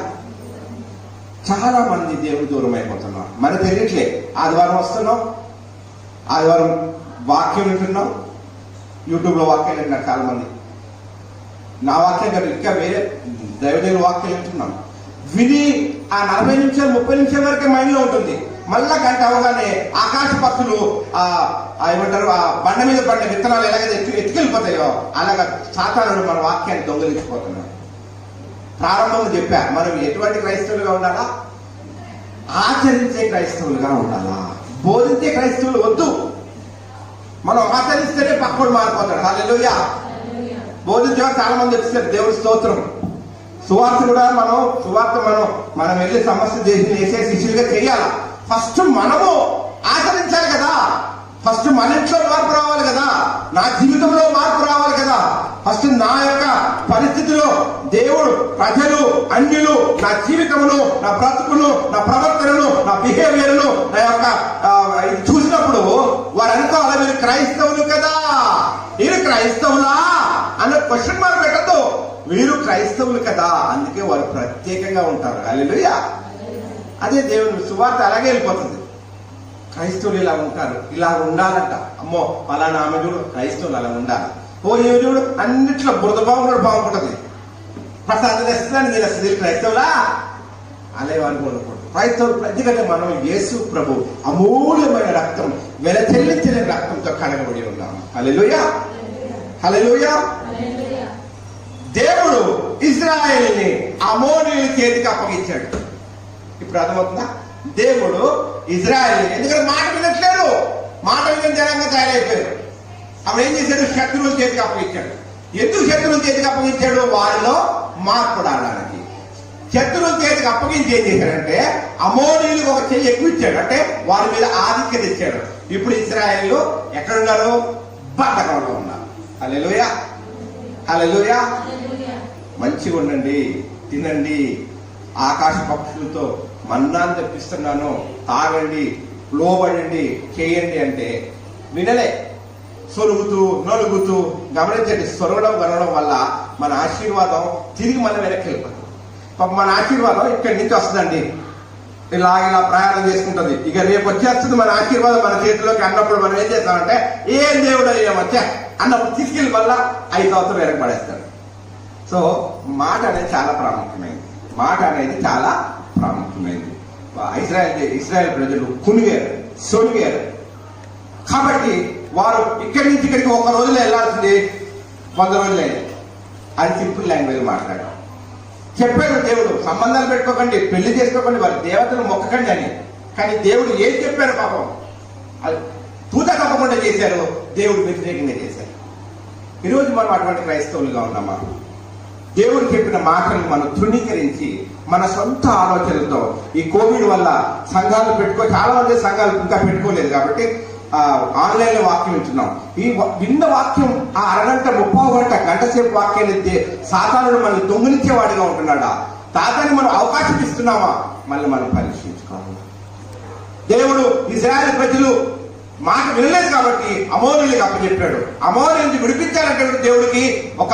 చాలా మంది దేవుడు దూరం అయిపోతున్నాం, మనకు తెలియట్లే. ఆదివారం వస్తున్నాం, ఆదివారం వాక్యం వింటున్నాం, యూట్యూబ్లో వాక్యాలు వింటున్నారు చాలా మంది. నా వాక్యం కాదు, ఇంకా వేరే దైవదేవుల వాక్యాలు వింటున్నాం. విని ఆ 40 నిమిషాలు 30 నిమిషాల వరకే మైండ్లో ఉంటుంది. మళ్ళా గంట అవగానే ఆకాశ పక్షులు ఏమంటారు, ఆ బండ మీద పడిన విత్తనాలు ఎలాగైతే ఎత్తుకెళ్ళిపోతాయో అలాగా సాతానుడు మన వాక్యాన్ని దొంగలించిపోతున్నాడు. ప్రారంభంలో చెప్పా, మనం ఎటువంటి క్రైస్తవులుగా ఉండాలా? ఆచరించే క్రైస్తవులుగా ఉండాలా? బోధించే క్రైస్తవులు వద్దు. మనం ఆచరిస్తేనే పక్కడు మారిపోతాడు. హల్లెలూయా. బోధించేవారు చాలా మంది వచ్చేసారు. దేవుడి స్తోత్రం. సువార్త కూడా మనం వెళ్ళి సమస్య చేసే శిష్యులుగా చేయాలి. ఫస్ట్ మనము ఆచరించాలి కదా. ఫస్ట్ మన ఇంట్లో మార్పు రావాలి కదా, నా జీవితంలో మార్పు రావాలి కదా. ఫస్ట్ నా యొక్క పరిస్థితిలో దేవుడు, ప్రజలు, అన్యులు నా జీవితమును, నా బ్రతుకును, నా ప్రవర్తనను, నా బిహేవియర్ను, నా యొక్క చూసినప్పుడు వారు అనుకోవాలి మీరు క్రైస్తవులు కదా, మీరు క్రైస్తవులా అన్న క్వశ్చన్ మార్క్ పెట్టద్దు. మీరు క్రైస్తవులు కదా, అందుకే వారు ప్రత్యేకంగా ఉంటారు. హల్లెలూయా. అదే దేవుని సువార్త అలాగే వెళ్ళిపోతుంది. క్రైస్తవులు ఇలా ఉంటారు, ఇలా ఉండాలంట. అమ్మో అలానా ఆమె చూడు క్రైస్తవులు అలా ఉండాలి. ఓ ఏమి చూడు అన్నిట్లో బురద బాగుంటాడు, బాగుంటుంది. ప్రసాదం వేస్తుందని నేను అసలు క్రైస్తవులా అలే వారిని కోరుకోండి. క్రైస్తవులు ఎందుకంటే మనం యేసు ప్రభు అమూల్యమైన రక్తం, వెల చెల్లించిన రక్తంతో కడగబడి ఉన్నాము. హల్లెలూయా, హల్లెలూయా. దేవుడు ఇశ్రాయేలుని అమోనీయుల చేతికి అప్పగించాడు. ఇప్పుడు అర్థమవుతుందా? దేవుడు ఇశ్రాయేలు ఎందుకంటే మాట వినట్లేదు, మాట విన జనంగా తయారైపోయారు. ఆమె ఏం చేశాడు? శత్రువుల చేతికి అప్పగించాడు. ఎందుకు శత్రువుల చేతికి అప్పగించాడు? వారిలో మార్పు రావడానికి. శత్రువుల చేతికి అప్పగించి ఏం చేశాడంటే అమోనీయులకు ఒక చెయ్యి ఎక్కువ ఇచ్చాడు, అంటే వారి మీద ఆధిక్యత ఇచ్చాడు. ఇప్పుడు ఇశ్రాయేలు ఎక్కడున్నారు? బద్ధకంలో ఉన్నారు. హల్లెలూయా, హల్లెలూయా. మంచిగా ఉండండి, తినండి, ఆకాశ పక్షులతో మన్నాన్ని తెప్పిస్తున్నాను, తాగండి, లోబడండి, చేయండి అంటే వినలే. సొరుగుతూ నలుగుతూ గమనించండి. సొరగడం గనడం వల్ల మన ఆశీర్వాదం తిరిగి మన వెనక్కి వెళ్ళిపోతుంది. మన ఆశీర్వాదం ఇక్కడి నుంచి వస్తుందండి, ఇలా ఇలా ప్రయాణం చేసుకుంటుంది. ఇక రేపు వచ్చేస్తుంది మన ఆశీర్వాదం మన చేతిలోకి అన్నప్పుడు మనం ఏం చేస్తామంటే ఏం దేవుడు అయ్యా వచ్చా అన్నప్పుడు తీసుకెళ్ళి మళ్ళా 5 సంవత్సరాలు వెనక్కి పడేస్తాడు. సో మాట అనేది చాలా ప్రాముఖ్యమైనది. మాట అనేది చాలా ప్రాముఖ్యమైనది. ఇశ్రాయేల్ ప్రజలు కునిగారు, సొనిగారు. కాబట్టి వారు ఇక్కడి నుంచి ఇక్కడికి 1 రోజులో వెళ్లాల్సింది 100 రోజులు అయింది. అది సింపుల్ లాంగ్వేజ్ మాట్లాడడం. చెప్పాడు దేవుడు సంబంధాలు పెట్టుకోకండి, పెళ్లి చేసుకోకండి, వారి దేవతలు మొక్కకండి అని. కానీ దేవుడు ఏం చెప్పారు పాపం, అది తూత తప్పకుండా చేశారు, దేవుడు వ్యతిరేకంగా చేశారు. ఈరోజు మనం అటువంటి క్రైస్తవులుగా ఉన్నామా? దేవుడు చెప్పిన మాటలను మనం తృణీకరించి మన సొంత ఆలోచనలతో ఈ కోవిడ్ వల్ల సంఘాలు చాలా మంది సంఘాలు ఇంకా పెట్టుకోలేదు కాబట్టి ఆన్లైన్ లో వాక్యం వింటున్నాం. ఈ విన్న వాక్యం ఆ అరగంట 30 గంట సేపు వాక్యాన్ని సాతానుడు మనల్ని దొంగిలించేవాడిగా ఉంటున్నాడా? తాతాన్ని మనం అవకాశం ఇస్తున్నామా? మళ్ళీ మనం పరీక్షించుకోవాలి. దేవుడు ఇశ్రాయేలు ప్రజలు మాట వినలేదు కాబట్టి అమోనీయులకు అప్పచెప్పాడు. అమోనీయులను విడిపించాలంటే దేవుడికి ఒక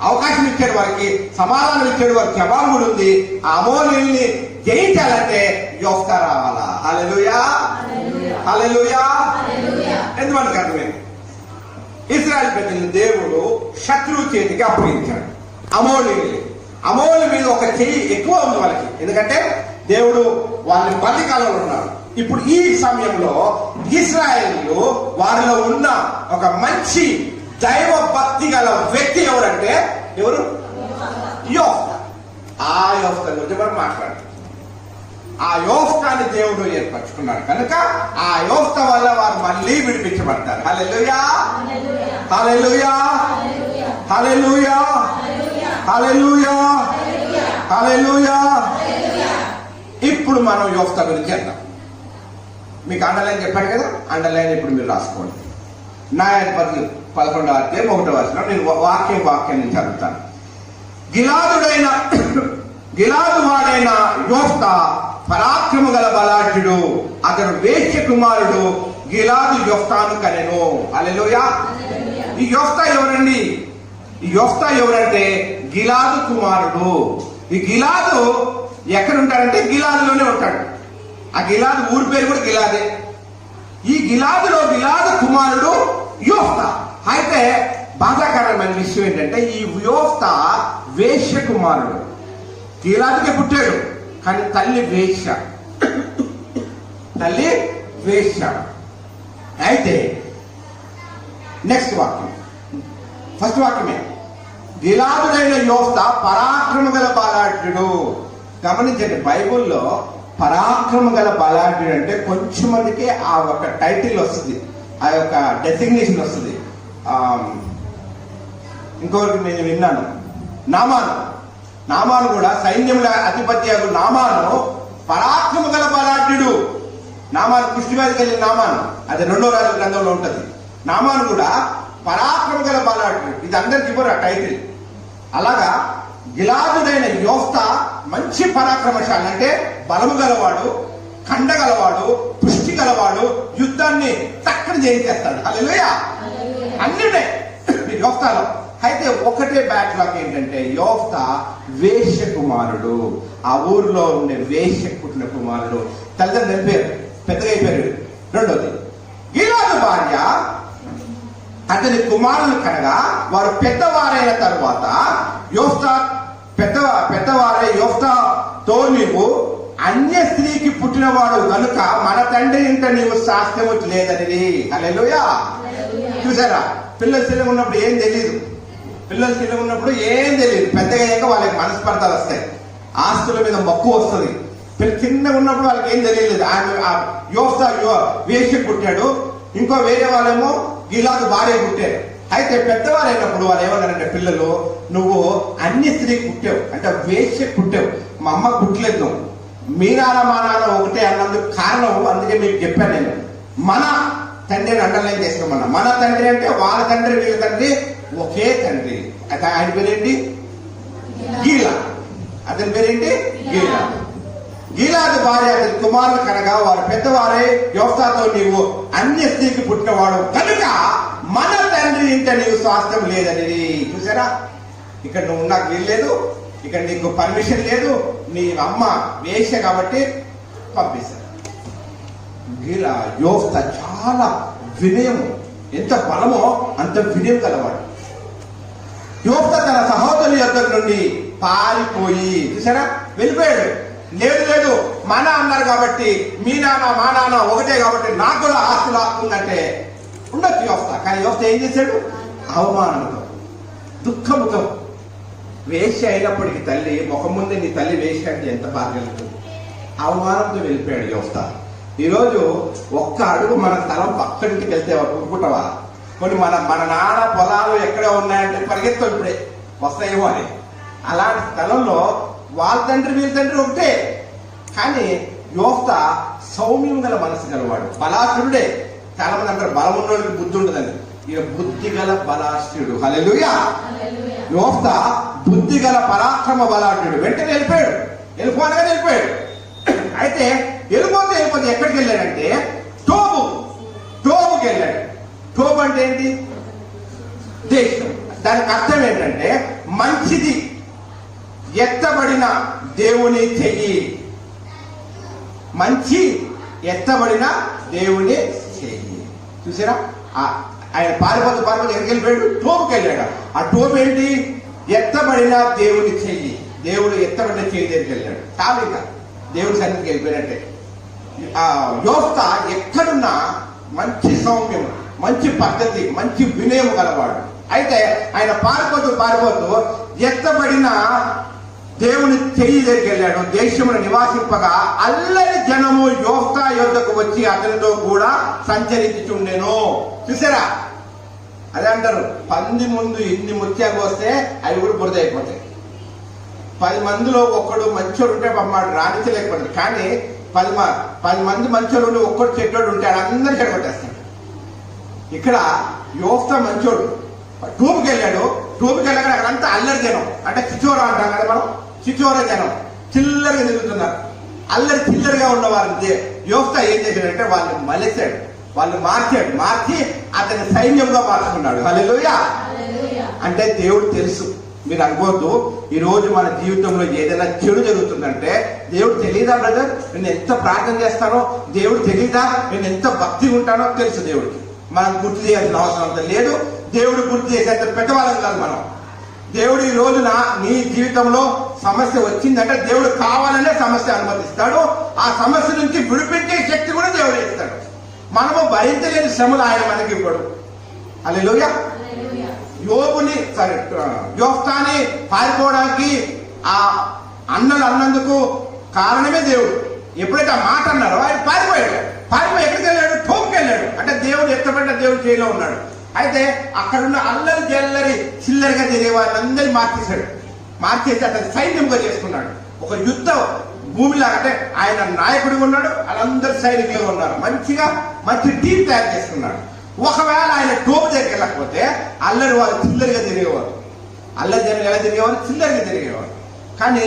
అవకాశం ఇచ్చాడు, వారికి సమాధానం ఇచ్చాడు, వారికి జవాబు కూడా ఉంది. ఆ అమోనీయుల్ని జయించాలంటే యోఫ్తా రావాలా? హల్లెలూయా, హల్లెలూయా. ఎంతమందికి అర్థమైంది? ఇశ్రాయేలు ప్రజలను దేవుడు శత్రువు చేతికి అప్పగించాడు. అమోనీయుల మీద ఒక చెయ్యి ఎక్కువ ఉంది వాళ్ళకి, ఎందుకంటే దేవుడు వాళ్ళని బతికాలంలో ఉన్నారు. ఇప్పుడు ఈ సమయంలో ఇశ్రాయేలు వారిలో ఉన్న ఒక మంచి దైవ భక్తి గల వ్యక్తి ఎవరంటే ఎవరు? యోఫ్తా. ఆ యోఫ్తా గురించి మనం మాట్లాడుతున్నాం. ఆ యోఫ్తాని దేవుడు ఏర్పరచుకున్నాడు కనుక ఆ యోఫ్తా వల్ల వారు మళ్ళీ విడిపించబడతారు. హల్లెలూయా, హల్లెలూయా, హల్లెలూయా, హల్లెలూయా, హల్లెలూయా. ఇప్పుడు మనం యోఫ్తా గురించి చేద్దాం. మీకు అండర్లైన్ చెప్పాను కదా, అండర్లైన్ ఇప్పుడు మీరు రాసుకోండి. న్యాయాధిపతులు 11వ అధ్యాయం 1వ వచనం నేను వాక్యం నుంచి చదువుతాను. గిలాదు వాడైన యోఫ్తా పరాక్రమ గల బలాఢ్యుడు, అతడు వేశ్య కుమారుడు గిలాదు యోఫ్తాను కనెను. హల్లెలూయా. ఈ యోఫ్తా ఎవరండి? ఈ యోఫ్తా ఎవరంటే గిలాదు కుమారుడు. ఈ గిలాదు ఎక్కడ ఉంటాడంటే గిలాదులోనే ఉంటాడు. ఆ గిలాదు ఊరి పేరు కూడా గిలాదే. ఈ గిలాదులో గిలాదు కుమారుడు యోఫ్తా. అయితే బాధాకరమైన విషయం ఏంటంటే ఈ యోఫ్తా వేశ్య కుమారుడు. గిలాదుకే పుట్టాడు కానీ తల్లి వేశ్య, తల్లి వేశ్య. అయితే నెక్స్ట్ వాక్యం, ఫస్ట్ వాక్యమే, గిలాదుడైన యోఫ్తా పరాక్రమ గల బలాఢ్యుడు. గమనించండి, బైబుల్లో పరాక్రమ గల బలాఢ్యుడు అంటే కొంచెం మందికి ఆ ఒక టైటిల్ వస్తుంది, ఆ యొక్క డెసిగ్నేషన్ వస్తుంది. ఇంకొకటి నేను విన్నాను, నామాను కూడా సైన్యముల అధిపతి నామాను పరాక్రమ గల బలాఢ్యుడు. నామాను కుష్టివ్యాధి కలిగిన నామాను, అది 2వ రాజుల గ్రంథంలో ఉంటుంది. నామాను కూడా పరాక్రమ గల బలాఢ్యుడు. ఇది అందరికి ఇవ్వరు ఆ టైటిల్. అలాగా గిలాదుడైన యోఫ్తా మంచి పరాక్రమశాలి, అంటే బలము గలవాడు, కండ గలవాడు, పుష్టి గలవాడు, యుద్ధాన్ని చక్కని చేయించేస్తాడు. హల్లెలూయా. అన్ని ఉన్నాయి యోఫ్తాలో. అయితే ఒకటే బ్యాక్లాగ్ ఏంటంటే యోఫ్తా వేశ్య కుమారుడు. ఆ ఊరిలో ఉండే వేశ్య పుట్టిన కుమారుడు. తల్లిదండ్రులు వెళ్ళిపోయారు, పెద్దగా అయిపోయారు. రెండోది, గిలాదు భార్య అతని కుమారులు కనగా వారు పెద్దవారైన తరువాత యోఫ్తా పెద్దవారే యోఫ్తాతో నీవు అన్య స్త్రీకి పుట్టినవాడు కనుక మన తండ్రి ఇంట నీవు శాస్త్రము లేదనిది. హల్లెలూయా. చూసారా, పిల్లలు చిన్నగా ఉన్నప్పుడు ఏం తెలియదు, పెద్దగా అయ్యాక వాళ్ళకి మనస్పర్ధలు వస్తాయి, ఆస్తుల మీద మక్కువ వస్తుంది. చిన్నగా ఉన్నప్పుడు వాళ్ళకి ఏం తెలియలేదు. యోఫ్తా వేశ్య పుట్టాడు, ఇంకో వేరే వాళ్ళేమో గిలాదు భార్య పుట్టారు. అయితే పెద్దవారు అయినప్పుడు వాళ్ళు ఏమన్నారంటే, పిల్లలు నువ్వు అన్ని స్త్రీకి పుట్టావు, అంటే వేశ్య పుట్టావు, మా అమ్మ పుట్టలేదు, నువ్వు మీ నాన్న మా నాన్న ఒకటే అన్నందుకు కారణం. అందుకే మీకు చెప్పాను నేను, మన తండ్రిని అండర్లైన్ చేసుకోమన్నా. మన తండ్రి అంటే వాళ్ళ తండ్రి వీళ్ళ తండ్రి ఒకే తండ్రి. ఆయన పేరేంటి? గీలా. అతని పేరేంటి? గీలా. గీలాదు భార్య అతని కుమారులు కనగా వారు పెద్దవారే యోఫ్తాతో నీవు అన్య స్త్రీకి పుట్టినవాడు కనుక మన తండ్రి ఇంట నీవు స్వాస్థ్యం లేదని. చూసారా, ఇక్కడ నువ్వు నాకు వీల్లేదు, ఇక్కడ నీకు పర్మిషన్ లేదు, నీ అమ్మ వేశ్య కాబట్టి పంపిస్తాను. గీలా యోఫ్తా చాలా వినయము, ఎంత బలమో అంత వినయం కలవాడు. యోఫ్తా తన సహోదరుల యొద్ద నుండి పారిపోయి, చూసారా, వెళ్ళిపోయాడు. లేదు మన అన్నారు కాబట్టి, మీ నాన్న మా నాన్న ఒకటే కాబట్టి నాకు కూడా ఆస్తులు ఆస్తుందంటే ఉండొచ్చు యోఫ్తా. కానీ యోఫ్తా ఏం చేశాడు? అవమానంతో, దుఃఖముతో. వేశ్య అయినప్పటికీ తల్లి ముఖం ముందే నీ తల్లి వేశ్య అంటే ఎంత బాధ కలుగుతుంది. అవమానంతో వెళ్ళిపోయాడు యోఫ్తా. ఈరోజు ఒక్క అడుగు మన స్థలం పక్కడికి వెళ్తే ఒప్పుకుంటావా? కొన్ని మన నాన్న పొలాలు ఎక్కడ ఉన్నాయంటే పరిగెత్తాం, ఇప్పుడే వస్తాయేమో అని. అలాంటి స్థలంలో వాళ్ళ తండ్రి వీళ్ళ తండ్రి ఒకటే. కానీ యోఫ్తా సౌమ్యం గల మనసు గలవాడు, బలాసురుడే. చాలా మంది అంటారు బలం ఉన్నోడికి బుద్ధి ఉండదని. ఇక బుద్ధి గల బలాసురుడు. హల్లెలూయా. యోఫ్తా బుద్ధి గల పరాక్రమ బలాఢ్యుడు. వెంటనే వెళ్ళిపోయాడు. అయితే వెళ్ళిపోతే ఎక్కడికి వెళ్ళాడంటే టోబుకి వెళ్ళాడు. టోబు అంటే ఏంటి? దేశం. దానికి అర్థం ఏంటంటే మంచిది ఎత్తబడిన దేవుని చెయ్యి. మంచి ఎత్తబడిన దేవుని చెయ్యి. చూసారా, ఆయన పారిపోతూ ఎక్కడికి వెళ్ళిపోయాడు? టోబుకి వెళ్ళాడు. ఆ టోబు ఏంటి? ఎత్తబడిన దేవుని చెయ్యి. దేవుడు ఎత్తబడిన చెయ్యి దగ్గరికి వెళ్ళాడు. చాలు, ఇంకా దేవుడి సన్నిధికి వెళ్ళిపోయినట్టే. యోఫ్తా ఎక్కడున్నా మంచి సౌమ్యం, మంచి పద్ధతి, మంచి వినయం గలవాడు. అయితే ఆయన పారిపోతూ ఎత్తబడిన దేవుని చెయ్యి దగ్గరికి వెళ్ళాడు. దేశమును నివాసింపగా అల్లరి జనము యోఫ్తా యొద్దకు వచ్చి అతనితో కూడా సంచరించుచుండెను. చూసారా, అదే అంటారు, పంది ముందు ఎన్ని ముత్యాలు వస్తే అవి కూడా బురద అయిపోతాయి. 10 మందిలో ఒక్కడు మంచోడు ఉంటే అమ్మాడు రాణించలేకపోతుంది. కానీ 10 మంది మంచోడు ఉండి ఒక్కడు చెడ్డోడు ఉంటే అందరూ చెడగొట్టేస్తాడు. ఇక్కడ యోఫ్తా మంచోడు. టూబుకి వెళ్ళాడు. టూబుకి వెళ్ళగా అక్కడంతా అల్లరి జనం, అంటే చిచోరా అంటాం కదా మనం, చిచోరా జనం చిల్లరగా తిరుగుతున్నారు. అల్లరి చిల్లరగా ఉన్నవారు యోఫ్తా ఏం చేశాడంటే వాళ్ళని మలిసాడు, వాళ్ళు మార్చి అతని సైన్యంగా మార్చుకున్నాడు. హల్లెలూయా. అంటే దేవుడు తెలుసు. మీరు అనుకోవద్దు, ఈ రోజు మన జీవితంలో ఏదైనా చెడు జరుగుతుందంటే దేవుడు తెలియదా బ్రదర్, నేను ఎంత ప్రార్థన చేస్తానో దేవుడు తెలియదా, నేను ఎంత భక్తి ఉంటానో తెలుసు దేవుడికి. మనం గుర్తు చేయాల్సిన అవసరం అంత లేదు. దేవుడు గుర్తు చేసేంత పెద్దవాళ్ళం కాదు మనం. దేవుడు ఈ రోజున నీ జీవితంలో సమస్య వచ్చిందంటే దేవుడు కావాలనే సమస్య అనుమతిస్తాడు. ఆ సమస్య నుంచి విడిపించే శక్తి కూడా దేవుడు ఇస్తాడు. మనము భరించలేని శ్రమలు ఆయన మనకి ఇవ్వడు. హల్లెలూయా. యోఫ్తాని పారిపోవడానికి ఆ అన్నలు అన్నందుకు కారణమే దేవుడు. ఎప్పుడైతే ఆ మాట అన్నారో ఆయన పారిపోయి ఎక్కడికి వెళ్ళాడు? టోబుకి వెళ్ళాడు. అంటే దేవుడు ఎత్తబడ్డ దేవుడు చేతిలో ఉన్నాడు. అయితే అక్కడున్న అల్లరి జల్లరి చిల్లరిగా తిరిగే వాళ్ళందరినీ మార్చేసి అతను సైన్యంగా చేసుకున్నాడు. ఒక యుద్ధ భూమిలాగా, అంటే ఆయన నాయకుడిగా ఉన్నాడు, వాళ్ళందరూ సైనికులుగా ఉన్నారు. మంచి టీం తయారు చేసుకున్నాడు. ఒకవేళ ఆయన టోబు దగ్గరికి వెళ్ళకపోతే అల్లరి వాళ్ళు చిల్లరిగా తిరిగేవారు. అల్లరి జనం ఎలా తిరిగేవారు? చిల్లరగా తిరిగేవారు. కానీ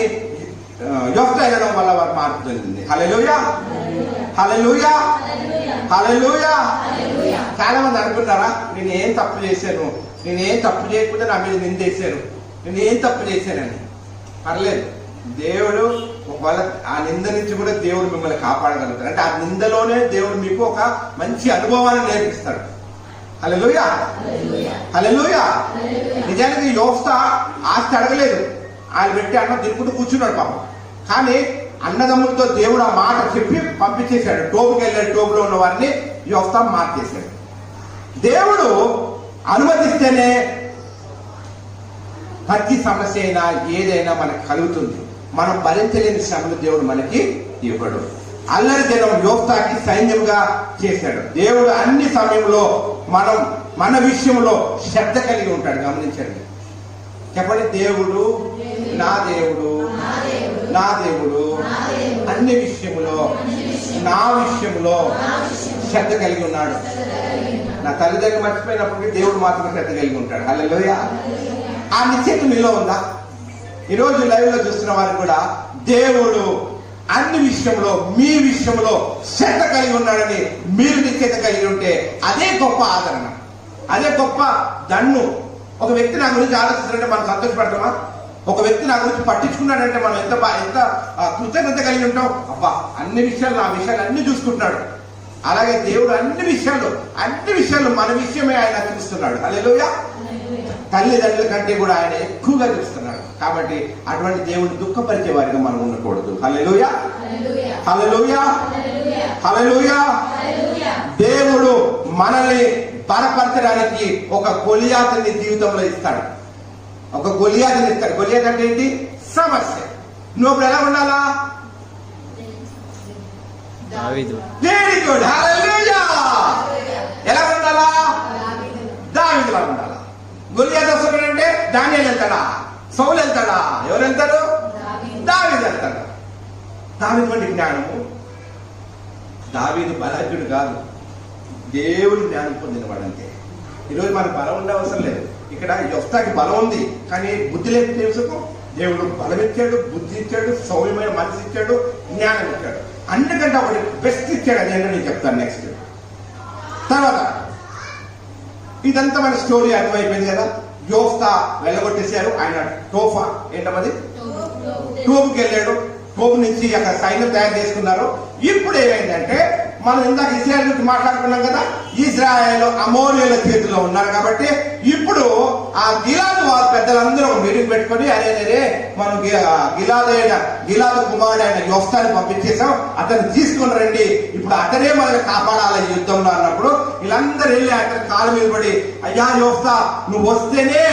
యోఫ్తా వెళ్ళడం వల్ల వారు మార్పు చెందింది. హల్లెలూయా, హల్లెలూయా, హల్లెలూయా. చాలా మంది అనుకుంటారా, నేను ఏం తప్పు చేశాను, నేనేం తప్పు చేయకుండా నా మీద నిందేశారు, నేను ఏం తప్పు చేశానని. పర్లేదు, దేవుడు ఒకవేళ ఆ నింద నుంచి కూడా దేవుడు మిమ్మల్ని కాపాడగలుగుతాడు. అంటే ఆ నిందలోనే దేవుడు మీకు ఒక మంచి అనుభవాన్ని నేర్పిస్తాడు. హల్లెలూయా, హల్లెలూయా. నిజానికి యోఫ్తా ఆస్తి అడగలేదు, ఆయన పెట్టి అన్నం తిరుగుతూ కూర్చున్నాడు పాపం. కానీ అన్నదమ్ములతో దేవుడు ఆ మాట చెప్పి పంపించేశాడు. టోబుకి వెళ్ళాడు, టోబులో ఉన్న వారిని యోఫ్తా మార్చేశాడు. దేవుడు అనుమతిస్తేనే ప్రతి సమస్య అయినా ఏదైనా మనకు కలుగుతుంది. మనం భరించలేని శ్రమలు దేవుడు మనకి ఇవ్వడు. అల్లరి జనం యోఫ్తాకి సైన్యంగా చేశాడు. దేవుడు అన్ని సమయంలో మన విషయంలో శ్రద్ధ కలిగి ఉంటాడు. గమనించండి, చెప్పండి, దేవుడు నా దేవుడు, నా దేవుడు అన్ని విషయంలో నా విషయంలో శ్రద్ధ కలిగి ఉన్నాడు. నా తల్లిదండ్రులు మర్చిపోయినప్పటికీ దేవుడు మాత్రం శ్రద్ధ కలిగి ఉంటాడు. హల్లెలూయా. ఆ నిశ్చయిత మీలో ఉందా? ఈరోజు లైవ్ లో చూస్తున్న వారు కూడా దేవుడు అన్ని విషయంలో మీ విషయంలో శ్రద్ధ కలిగి ఉన్నాడని మీరు నిశ్చయిత కలిగి ఉంటే అదే గొప్ప ఆదరణ, అదే గొప్ప దన్ను. ఒక వ్యక్తి నా గురించి ఆలోచిస్తున్నాడంటే మనం సంతోషపడతామా? ఒక వ్యక్తి నా గురించి పట్టించుకున్నాడంటే మనం ఎంత కృతజ్ఞత కలిగి ఉంటాం. అబ్బా, అన్ని విషయాలు నా విషయాలు అన్ని చూసుకుంటున్నాడు. అలాగే దేవుడు అన్ని విషయాలు మన విషయమే ఆయన చూస్తున్నాడు. హల్లెలూయా. తల్లిదండ్రుల కంటే కూడా ఆయన ఎక్కువగా చూస్తున్నాడు. కాబట్టి అటువంటి దేవుడిని దుఃఖపరిచే వారిగా మనం ఉండకూడదు. హల్లెలూయా, హల్లెలూయా, హల్లెలూయా. దేవుడు మనల్ని బలపరచడానికి ఒక గొలియాతుని జీవితంలో ఇస్తాడు. ఒక గొలియాతుని ఇస్తాడు. గొలియాత్ అంటే ఏంటి? సమస్య. నువ్వు ఇప్పుడు ఎలా ఉండాలా? వెరీ గుడ్, హల్లెలూయా. ఎలా ఉండాలా? దావీదులా ఉండాలా. గొలియాత్ వస్తున్నాడంటే దానియేలు వెళ్తాడా? సౌలు వెళ్తాడా? ఎవరు వెళ్తారు? దావీదు వెళ్తాడు. దావీదు వంటి జ్ఞానము. దావీదు బలహీనుడు కాదు, దేవుని జ్ఞానం పొందినవాడు అంతే. ఈరోజు మనకు బలం ఉండే అవసరం లేదు. ఇక్కడ యోఫ్తాకి బలం ఉంది, కానీ బుద్ధి లేని తెలుసుకు దేవుడు బలం ఇచ్చాడు, బుద్ధి ఇచ్చాడు, సౌమ్యమైన మనసు ఇచ్చాడు, జ్ఞానం ఇచ్చాడు. అన్నికంటే ఒకటి బెస్ట్ ఇచ్చాడు. అదేంటో నేను చెప్తాను నెక్స్ట్. తర్వాత ఇదంతా మన స్టోరీ అర్థమైపోయింది కదా. యోఫ్తా వెళ్ళగొట్టేశారు. ఆయన టోఫా ఏంటది టోబుకి వెళ్ళాడు. టోబు నుంచి అక్కడ సైన్యం తయారు చేసుకున్నారు. ఇప్పుడు ఏమైందంటే, మనం ఇందాక ఇజ్రాయెల్ గురించి మాట్లాడుకున్నాం కదా. ఇజ్రాయెల్ అమోరీయుల చేతిలో ఉన్నారు కాబట్టి ఇప్పుడు ఆ గిలాదు వారి పెద్దలందరూ ఒక మీటింగ్ పెట్టుకొని అరే మనం గిలాదు కుమారుడు అయిన యోఫ్తాని పంపించేసాం, అతన్ని తీసుకుని రండి, ఇప్పుడు అతనే మనల్ని కాపాడాలి యుద్ధంలో అన్నప్పుడు వీళ్ళందరూ వెళ్ళి అతని కాలు మీద పడి, అయ్యా యోఫ్తా, నువ్వు వస్తేనే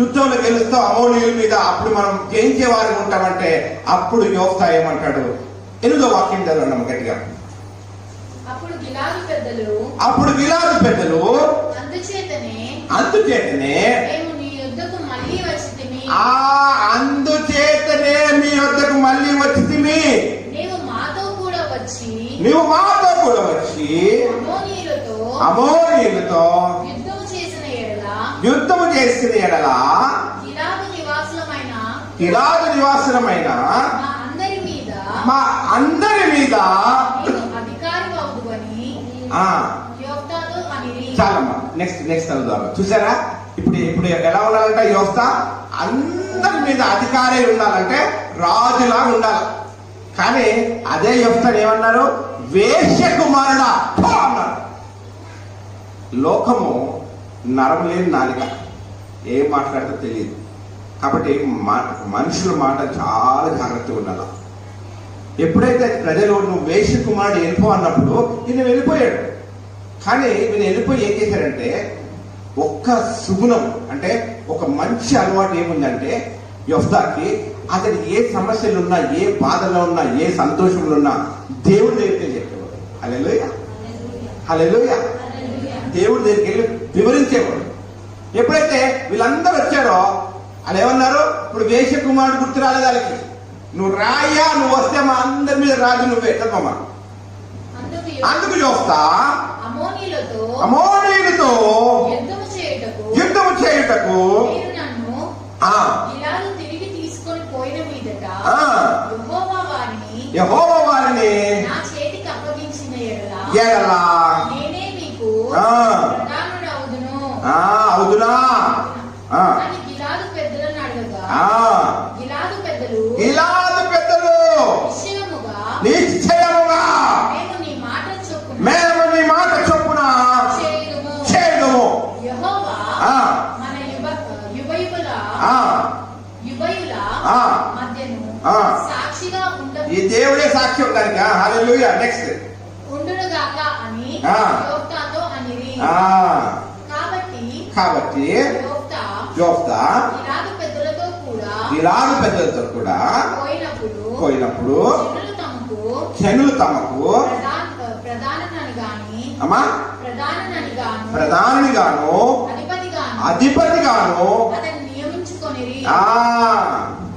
యుద్ధంలో గెలుస్తావు అమోరీయుల మీద, అప్పుడు మనం జయించే వారికి ఉంటామంటే అప్పుడు యోఫ్తా ఏమంటాడు? 8వ వాక్యం చదవండి గట్టిగా. అప్పుడు గిలాదు పెద్దలు అందుచేతనే మేము నీ యొద్దకు మళ్ళీ వచ్చితిమి. అందుచేతనే మీ వద్దకు మళ్ళీ వచ్చితిమి. నీవు మాతో కూడా వచ్చి అమోరీయులతో యుద్ధము చేసిన ఎడల గిలాదు నివాసులమైన మా అందరి మీద చాలమ్మా. నెక్స్ట్ చదువుదాం. చూసారా, ఇప్పుడు ఎలా ఉండాలంటే యోఫ్తా అందరి మీద అధికారి ఉండాలంటే రాజులా ఉండాలి. కానీ అదే యోఫ్తా ఏమన్నారు? వేశ్య కుమారుడా అన్నారు. లోకము నరం లేని నాలిక, ఏం మాట్లాడితే తెలియదు. కాబట్టి మనుషుల మాట చాలా జాగ్రత్తగా ఉండాలి. ఎప్పుడైతే ప్రజలు నువ్వు వేశ్య కుమారుడు వెళ్ళిపో అన్నప్పుడు ఈయన వెళ్ళిపోయాడు. కానీ ఈయన వెళ్ళిపోయి ఏం చేశాడంటే, ఒక్క సుగుణం అంటే ఒక మంచి అలవాటు ఏముందంటే యోఫ్తాకి, అతడు ఏ సమస్యలు ఉన్నా, ఏ బాధలో ఉన్నా, ఏ సంతోషంలో ఉన్నా దేవుడి దగ్గరికి చెప్పేవాడు. హల్లెలూయా, హల్లెలూయా. దేవుడి దగ్గరికి వెళ్ళి వివరించేవాడు. ఎప్పుడైతే వీళ్ళందరూ వచ్చారో వాళ్ళు ఏమన్నారు? ఇప్పుడు వేశ్య కుమారుడు గుర్తు రాలేదు వాళ్ళకి. నువ్వు రాయ్యా, నువ్వు వస్తే మా అందరి మీద రాజు నువ్వే చదవమ్మా. అందుకు యోఫ్తా అమోరీయులతో యుద్ధము చేయుటకు గిలాదు పెద్దలను అడగగా ఆ, గిలాదు పెద్దలు గిలాదు పెద్దలు నిశ్చయముగా మేము నీ మాట చొప్పున చేయుదుము. యెహోవా ఆ, మన యువయుల మధ్యను సాక్షిగా ఈ దేవుడే సాక్షి ఉండడానికి. హల్లెలూయా. నెక్స్ట్ ఉండునుగాక అని యోఫ్తాతో అనిరి. కాబట్టి యోఫ్తా గిలాదు పెద్దలతో కూడా పోయినప్పుడు జనులు తమకు ప్రధానిని గాను అధిపతి గాను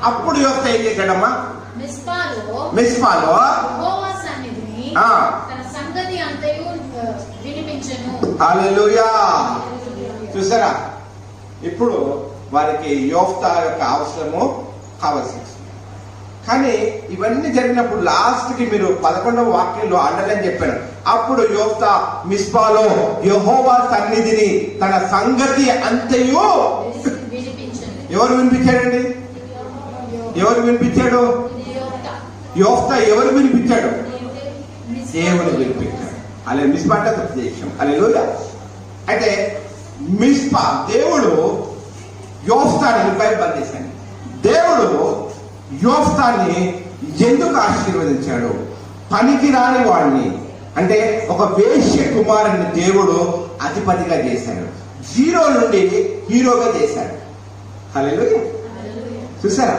అప్పుడు యోఫ్తా ఏం చేశాడమ్మా? మిస్పాలో తన సంగతి అంతయు వినిపించెను. హల్లెలూయా. చూసారా, ఇప్పుడు వారికి యోఫ్తా యొక్క అవసరము కావాల్సి. కానీ ఇవన్నీ జరిగినప్పుడు లాస్ట్ కి మీరు 11వ వాక్యంలో అండర్లైన్ చెప్పారు. అప్పుడు యోఫ్తా మిస్పాలో యెహోవా సన్నిధిని తన సంగతి అంతయు ఎవరు వినిపించాడండి? ఎవరు వినిపించాడు? యోఫ్తా ఎవరు వినిపించాడు? దేవుడు వినిపించాడు. అలా మిస్పా అంటే ఉపదేశం. హల్లెలూయా. అయితే మిస్పా దేవుడు యోఫ్తాని బంధించాడు. దేవుడు యోఫ్తాని ఎందుకు ఆశీర్వదించాడు? పనికి రాని వాడిని, అంటే ఒక వేశ్య కుమారుని దేవుడు అధిపతిగా చేశాడు. జీరో నుండి హీరోగా చేశాడు. హల్లెలూయా. చూసారా,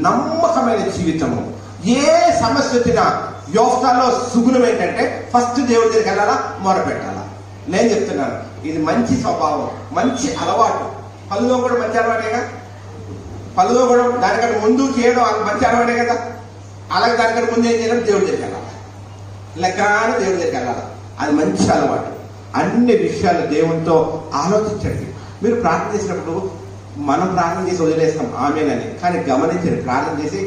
నమ్మకమైన జీవితము. ఏ సమస్య వచ్చినా యోఫ్తాలో సుగుణం ఏంటంటే ఫస్ట్ దేవుడి దగ్గరికి వెళ్ళాలా, మొరపెట్టాలా. నేను చెప్తున్నాను, ఇది మంచి స్వభావం, మంచి అలవాటు. పళ్ళులో కూడా మంచి అలవాటేగా. పళ్ళులో కూడా దానికంటే ముందు చేయడం మంచి అలవాటే కదా. అలాగే దానికంటే ముందు ఏం చేయడం? దేవుడి దగ్గరికి వెళ్ళాలి. లెక్కన దేవుడి దగ్గరికి వెళ్ళాలి. అది మంచి అలవాటు. అన్ని విషయాలు దేవునితో ఆలోచించండి. మీరు ప్రార్థన చేసినప్పుడు మనం ప్రార్థన చేసి వదిలేస్తాం ఆమేనని, కానీ గమనించండి, ప్రార్థన చేసి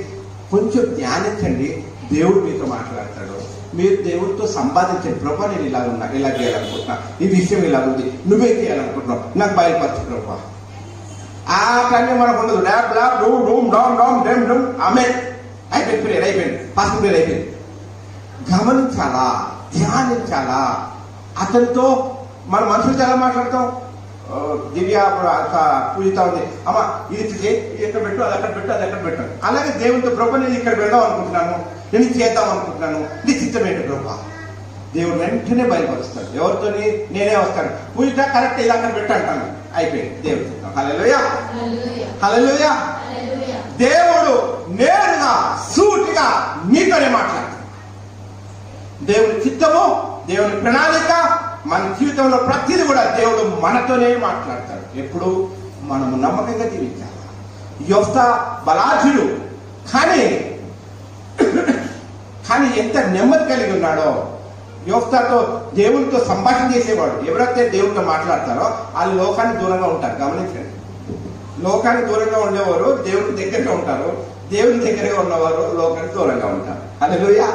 కొంచెం ధ్యానించండి. దేవుడు మీతో మాట్లాడతాడు. మీరు దేవుడితో సంపాదించండి. ప్రభా, నేను ఇలా ఉన్నా, ఇలా చేయాలనుకుంటున్నా, ఈ విషయం ఇలా ఉంది, నువ్వేం చేయాలనుకుంటున్నావు, నాకు బయలుపరచు ప్రభా. ఆ టైంలో మనకు ఉండదు. డాబ్ డాబ్ డూమ్ డూమ్ డామ్ డామ్ డెమ్ డూమ్ ఆమె అయిపోయింది, ప్రేయర్ అయిపోయింది, ఫస్ట్ ప్రేయర్ అయిపోయింది. గమనించాలా, ధ్యానించాలా. అతనితో మన మనుషులు చాలా మాట్లాడతాం. దివ్య పూజితా ఉంది, అమ్మ ఇది ఎక్కడ పెట్టు, అది అక్కడ పెట్టు, అది ఎక్కడ పెట్టు. అలాగే దేవునితో ప్రభా, నేను ఇక్కడ వెళ్దాం అనుకుంటున్నాను, నేను చేద్దాం అనుకుంటున్నాను, నీ చిత్తం ఏంటి ప్రభా? దేవుడు వెంటనే బయలుపరుస్తాడు. ఎవరితో? నేనే వస్తాను. పూజిత కరెక్ట్, ఇలా అక్కడ పెట్టు అంటాను, అయిపోయింది దేవుడి చిత్తం. హల్లెలూయా, హల్లెలూయా. దేవుడు నేరుగా సూటిగా నీతోనే మాట్లాడతాడు. దేవుని చిత్తము, దేవుని ప్రణాళిక మన జీవితంలో ప్రతిదీ కూడా దేవుడు మనతోనే మాట్లాడతాడు. ఎప్పుడు మనము నమ్మకంగా జీవించాలి. యోఫ్తా బలాఢ్యుడు, కానీ ఎంత నెమ్మది కలిగి ఉన్నాడో. యోఫ్తాతో దేవునితో సంభాషణ చేసేవాడు. ఎవరైతే దేవునితో మాట్లాడతారో వాళ్ళు లోకానికి దూరంగా ఉంటారు. గమనించండి, లోకానికి దూరంగా ఉండేవారు దేవునికి దగ్గరగా ఉంటారు, దేవుని దగ్గరగా ఉన్నవారు లోకానికి దూరంగా ఉంటారు. హల్లెలూయా,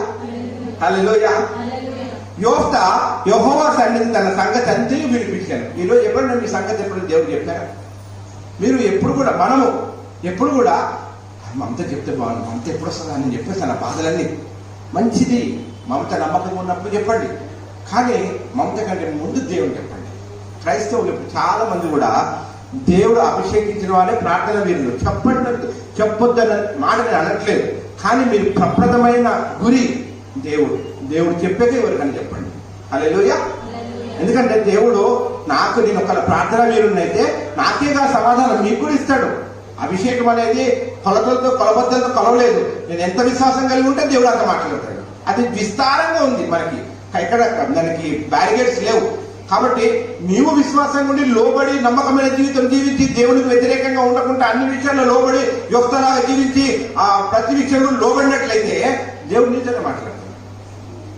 హల్లెలూయా. యోఫ్తా యెహోవా సన్నిధిని తన సంగతి అంతా వినిపించాను. ఈరోజు ఎప్పుడైనా మీ సంగతి ఎప్పుడు దేవుడు చెప్పారా? మీరు ఎప్పుడు కూడా, మనము ఎప్పుడు కూడా మమత చెప్తే బాగుంది, మమత ఎప్పుడు వస్తుందా అని చెప్పేస్తాను ఆ బాధలన్నీ. మంచిది, మమత నమ్మకంగా ఉన్నప్పుడు చెప్పండి, కానీ మమత కంటే ముందు దేవుడు చెప్పండి. క్రైస్తవులు ఇప్పుడు చాలా మంది కూడా దేవుడు అభిషేకించిన వాళ్ళే ప్రార్థన వీరులు. చెప్పొద్దన్న మాట నేను అనట్లేదు, కానీ మీరు ప్రప్రదమైన గురి దేవుడు చెప్పాక ఎవరికని చెప్పండి. హల్లెలూయా. ఎందుకంటే దేవుడు నేను ఒక ప్రార్థన వీరున్నైతే నాకేగా సమాధానం మీకు కూడా ఇస్తాడు. అభిషేకం అనేది కొలతలతో కొలబద్దలతో కొలవలేదు. నేను ఎంత విశ్వాసం కలిగి ఉంటే దేవుడు అంత మాట్లాడతాడు. అది విస్తారంగా ఉంది మనకి, ఎక్కడ దానికి బ్యారిగేడ్స్ లేవు. కాబట్టి నీవు విశ్వాసంగా ఉండి లోబడి నమ్మకమైన జీవితం జీవించి దేవునికి వ్యతిరేకంగా ఉండకుండా అన్ని విషయాల్లో లోబడి యోఫ్తాలాగా జీవించి ప్రతి విషయంలో లోబడినట్లయితే దేవుడు నీతోనే మాట్లాడతాడు.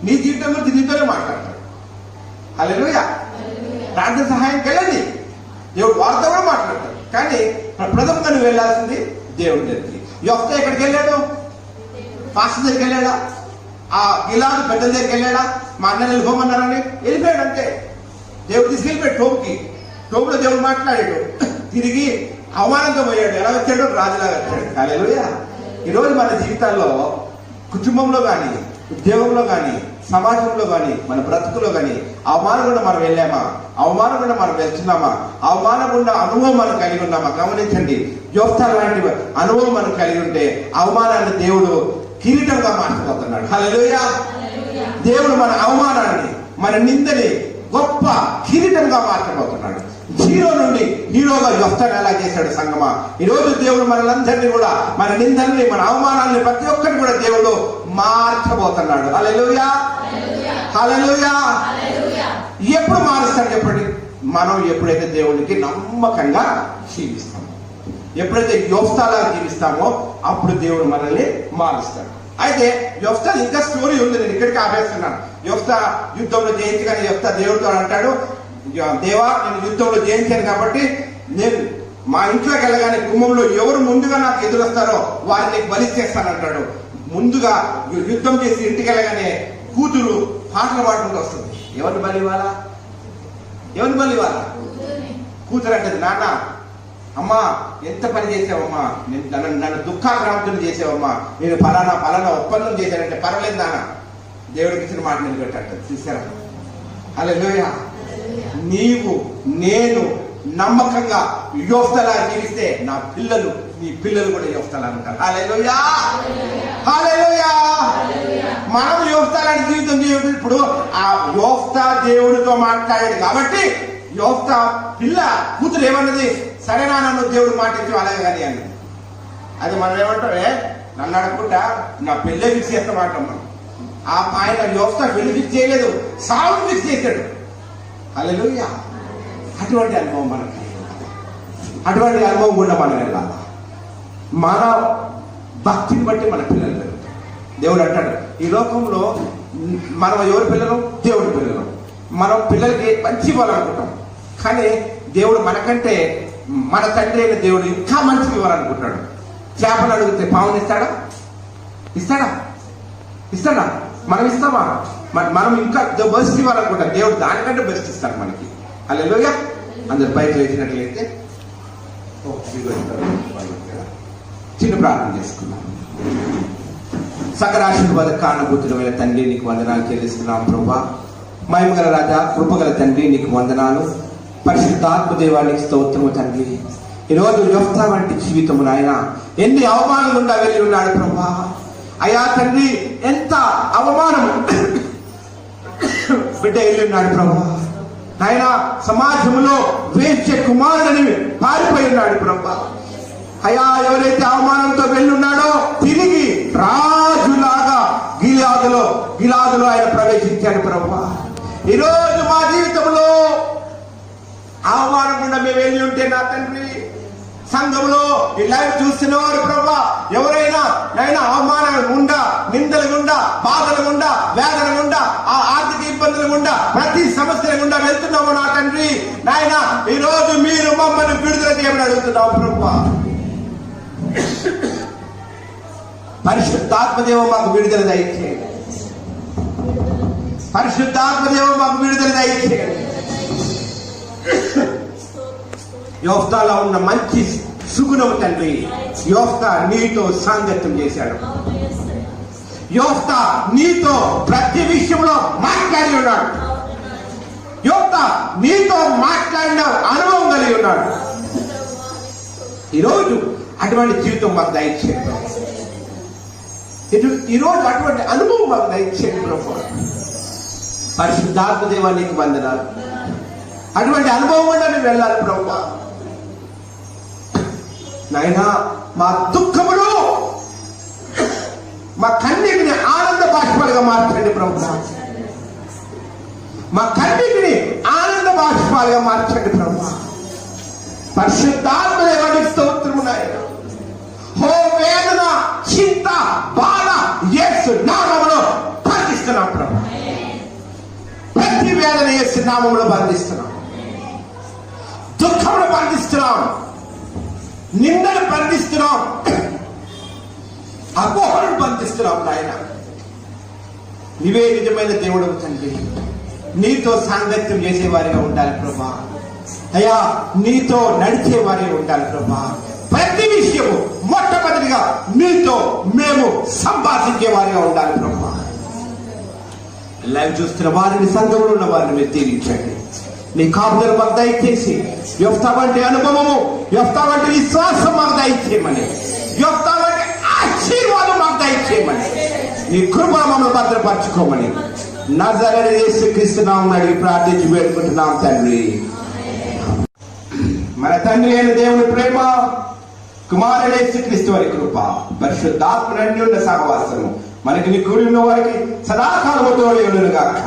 నీ జీవితం గురించి నీతోనే మాట్లాడతాడు. హల్లెలూయా. ప్రార్థన సహాయం కలిగింది, దేవుడు వారితో కూడా మాట్లాడతాడు. కానీ ప్రథమంగా నువ్వు వెళ్ళాల్సింది దేవుడి దగ్గరికి. యోఫ్తా ఎక్కడికి వెళ్ళాడు? పాస్టర్ దగ్గరికి వెళ్ళాడా? ఆ గిలాదు పెద్దల దగ్గరికి వెళ్ళాడా? మా అన్నని వెళ్ళిపోమన్నారని వెళ్ళిపోయాడు అంతే. దేవుడు తీసుకెళ్ళిపోయాడు టోపులో దేవుడు మాట్లాడాడు. తిరిగి అవమానంతో పోయాడు. ఎలా వచ్చాడు? రాజులాగా వచ్చాడు. హల్లెలూయా. ఈరోజు మన జీవితాల్లో, కుటుంబంలో కానీ, ఉద్యోగంలో కానీ, సమాజంలో కానీ, మన బ్రతుకులో కానీ అవమానం గుండా మనం వెళ్ళామా? అవమానం గుండా మనం వెళ్తున్నామా? అవమానం గుండా అనుభవం మనం కలిగి ఉన్నామా? గమనించండి, యోఫ్తా లాంటి అనుభవం మనం కలిగి ఉంటే అవమానాన్ని దేవుడు కిరీటంగా మార్చబోతున్నాడు. హల్లెలూయా. దేవుడు మన అవమానాన్ని, మన నిందని గొప్ప కిరీటంగా మార్చబోతున్నాడు. జీరో నుండి హీరోగా యోఫ్తాను ఎలా చేశాడు సంగమా? ఈరోజు దేవుడు మనలందరినీ కూడా, మన నిందల్ని, మన అవమానాన్ని ప్రతి ఒక్కరిని కూడా దేవుడు మార్చబోతున్నాడు. హల్లెలూయా, హల్లెలూయా. ఎప్పుడు మారుస్తాడు చెప్పండి? మనం ఎప్పుడైతే దేవునికి నమ్మకంగా జీవిస్తామో, ఎప్పుడైతే యోఫ్తాలా జీవిస్తామో అప్పుడు దేవుడు మనల్ని మారుస్తాడు. అయితే యోఫ్తా ఇంకా స్టోరీ ఉంది, నేను ఇక్కడికి ఆపేస్తున్నాను. యోఫ్తా యుద్ధంలో జయించి, కానీ యోఫ్తా దేవుడితో అంటాడు, దేవా నేను యుద్ధంలో జయించాను కాబట్టి నేను మా ఇంట్లోకి వెళ్ళగానే గుమ్మంలో ఎవరు ముందుగా నాకు ఎదురొస్తారో వారిని బలి చేస్తానంటాడు. ముందుగా యుద్ధం చేసి ఇంటికి వెళ్ళగానే కూతురు పాటలు పాడుకుంటూ వస్తుంది. ఎవరిని బలి ఇవ్వాలా? ఎవరిని బలి ఇవ్వాలా? కూతురు అంటది, నాన్న అమ్మా ఎంత పని చేసావమ్మా, నన్ను దుఃఖాక్రాంతులు చేసావమ్మా, నేను ఫలానా ఒప్పందం చేశానంటే పర్వాలేదు నాన్న. దేవుడికి ఇచ్చిన మాట నిలబెట్టాడు. చూసారా? హల్లెలూయా. నీవు నేను నమ్మకంగా యోఫ్తాలా జీవిస్తే నా పిల్లలు, నీ పిల్లలు కూడా యోఫ్తాలా ఉంటారు. హల్లెలూయా, హల్లెలూయా. మనం యోఫ్తాలాంటి జీవితం జీవితం. ఇప్పుడు ఆ యోఫ్తా దేవుడితో మాట్లాడాడు కాబట్టి యోఫ్తా పిల్ల కూతురు ఏమన్నది? సరేనా, నన్ను దేవుడు మాటించు అలాగే కానీ అన్నది. అది మనం ఏమంటామే, నన్ను అడగకుండా నా పెళ్ళే ఫిక్స్ చేస్తామాట. ఆయన యోఫ్తా పెళ్లి ఫిక్స్ చేయలేదు, సాగు ఫిక్స్ చేశాడు. హల్లెలూయా. అటువంటి అనుభవం మనకి, అటువంటి అనుభవం కూడా మనం వెళ్ళాలి. మన భక్తిని బట్టి మన పిల్లలు పెరుగుతారు. దేవుడు అంటాడు, ఈ లోకంలో మనం ఎవరి పిల్లలు? దేవుడి పిల్లలు. మనం పిల్లలకి మంచి ఇవ్వాలనుకుంటాం, కానీ దేవుడు మనకంటే, మన తండ్రి అయిన దేవుడు ఇంకా మంచిగా ఇవ్వాలనుకుంటాడు. చేపలు అడిగితే పావుని ఇస్తాడా? ఇస్తాడా? ఇస్తాడా? మనం ఇస్తామా? మనం ఇంకా బెస్ట్ ఇవ్వాలనుకుంటాం, దేవుడు దానికంటే బెస్ట్ ఇస్తాడు మనకి. హల్లెలూయా. అందరు పైకి లేచినట్లయితే చిన్న ప్రార్థన చేసుకున్నాం. సకల ఆశీర్వాద కారణభూతులమైన తండ్రి నీకు వందనాలు చెల్లిస్తున్నాం ప్రభువా. మహిమగల రాజా, కృపగల తండ్రి నీకు వందనాలు. పరిశుద్ధాత్మ దేవానికి స్తోత్రము తండ్రి. ఈరోజు యోఫ్తా వంటి జీవితము నాయన ఎన్ని అవమానాలు గుండా వెళ్ళి ఉన్నాడు ప్రభువా. అయ్యా తండ్రి, ఎంత అవమానం బిడ్డ వెళ్ళి ఉన్నాడు ప్రభువా. ఆయన సమాజంలో వేశ్య కుమారుడని పారిపోయి ఉన్నాడు ప్రభువా. అయ్యా, ఎవరైతే అవమానంతో వెళ్ళున్నాడో తిరిగి రాజులాగా గిలాదులో ఆయన ప్రవేశించాడు ప్రభువా. ఈరోజు మా జీవితంలో అవమానం గుండా మేము వెళ్ళి ఉంటే నా తండ్రి, సంఘంలో ఈ లైవ్ చూస్తున్నవారు ప్రభా, ఎవరైనా అవమానం గుండా, నిందల గుండా, బాధల గుండా, వేదన గుండా, ఆ ఆర్థిక ఇబ్బందుల గుండా, ప్రతి సమస్యల గుండా వెళ్తున్నాము నా తండ్రి. నాయన ఈ రోజు మీరు మమ్మల్ని విడుదల చేయమని అడుగుతున్నాము ప్రభా. పరిశుద్ధాత్మదేవ మాకు విడుదల దయచేయండి. పరిశుద్ధాత్మదేవ మాకు విడుదల దయచేయండి. యోఫ్తాలో ఉన్న మంచి సుగుణం తండ్రి, యోఫ్తా నీతో సాంగత్యం చేశాడు. యోఫ్తా నీతో ప్రతి విషయంలో మాట్లాడి ఉన్నాడు. యోఫ్తా నీతో మాట్లాడిన అనుభవం కలిగి ఉన్నాడు. ఈరోజు అటువంటి జీవితం మాకు దయచేయండి. ఈరోజు అటువంటి అనుభవం మాకు దయచేయండి ప్రభు. పరిశుద్ధాత్మ దేవానికి వందనాలు. అటువంటి అనుభవం కూడా మేము వెళ్ళాలి ప్రభు. నాయనా, మా దుఃఖములు, మా కన్నీటిని ఆనంద బాష్పాలుగా మార్చండి ప్రభు. మా కన్నీటిని ఆనంద బాష్పాలుగా మార్చండి ప్రభు. పరిశుద్ధాత్మ దేవానికి స్తోత్రము నాయన. ఓ వేదన, చింత, బాధ యేసు నామములో బంధిస్తున్నాం ప్రభు. ప్రతి వేదన యేసు నామములో బంధిస్తున్నాం. దుఃఖమును బంధిస్తున్నాం, నిందను బంధిస్తున్నాం, అపోహలను బంధిస్తున్నాం నాయన. నీవే నిజమైన దేవుడు తండ్రి. నీతో సాంగత్యం చేసేవారిగా ఉండాలి ప్రభా. అయ్యా నీతో నడిచే వారే ఉండాలి ప్రభా. ప్రతి విషయము మొట్టమొదటిగా నీతో మేము సంభాషించే వారిగా ఉండాలి ప్రభా. లైవ్ చూస్తున్న వారిని, సంఘంలో ఉన్న వారిని మీరు తీరించండి. నీ కాపుదలు మాకు దయచేసి యెఫ్తా వంటి అనుభవము, యెఫ్తా వంటి విశ్వాసం మాకు దయచేయమని, యెఫ్తా వంటి ఆశీర్వాదం మాకు దయచేయమని, నీ కృప మమ్మల్ని భద్రపరచుకోమని నజరేయుడైన యేసుక్రీస్తు నామమున అడిగి ప్రార్థించి వేడుకుంటున్నాం తండ్రి. మన తండ్రి అయిన దేవుని ప్రేమ, కుమారుడైన యేసుక్రీస్తు వారి కృప, పరిశుద్ధాత్మ అన్యోన్య సహవాసము మనకి నీ కూడి ఉన్న వారికి సదాకాలము తోడై ఉండును గాక.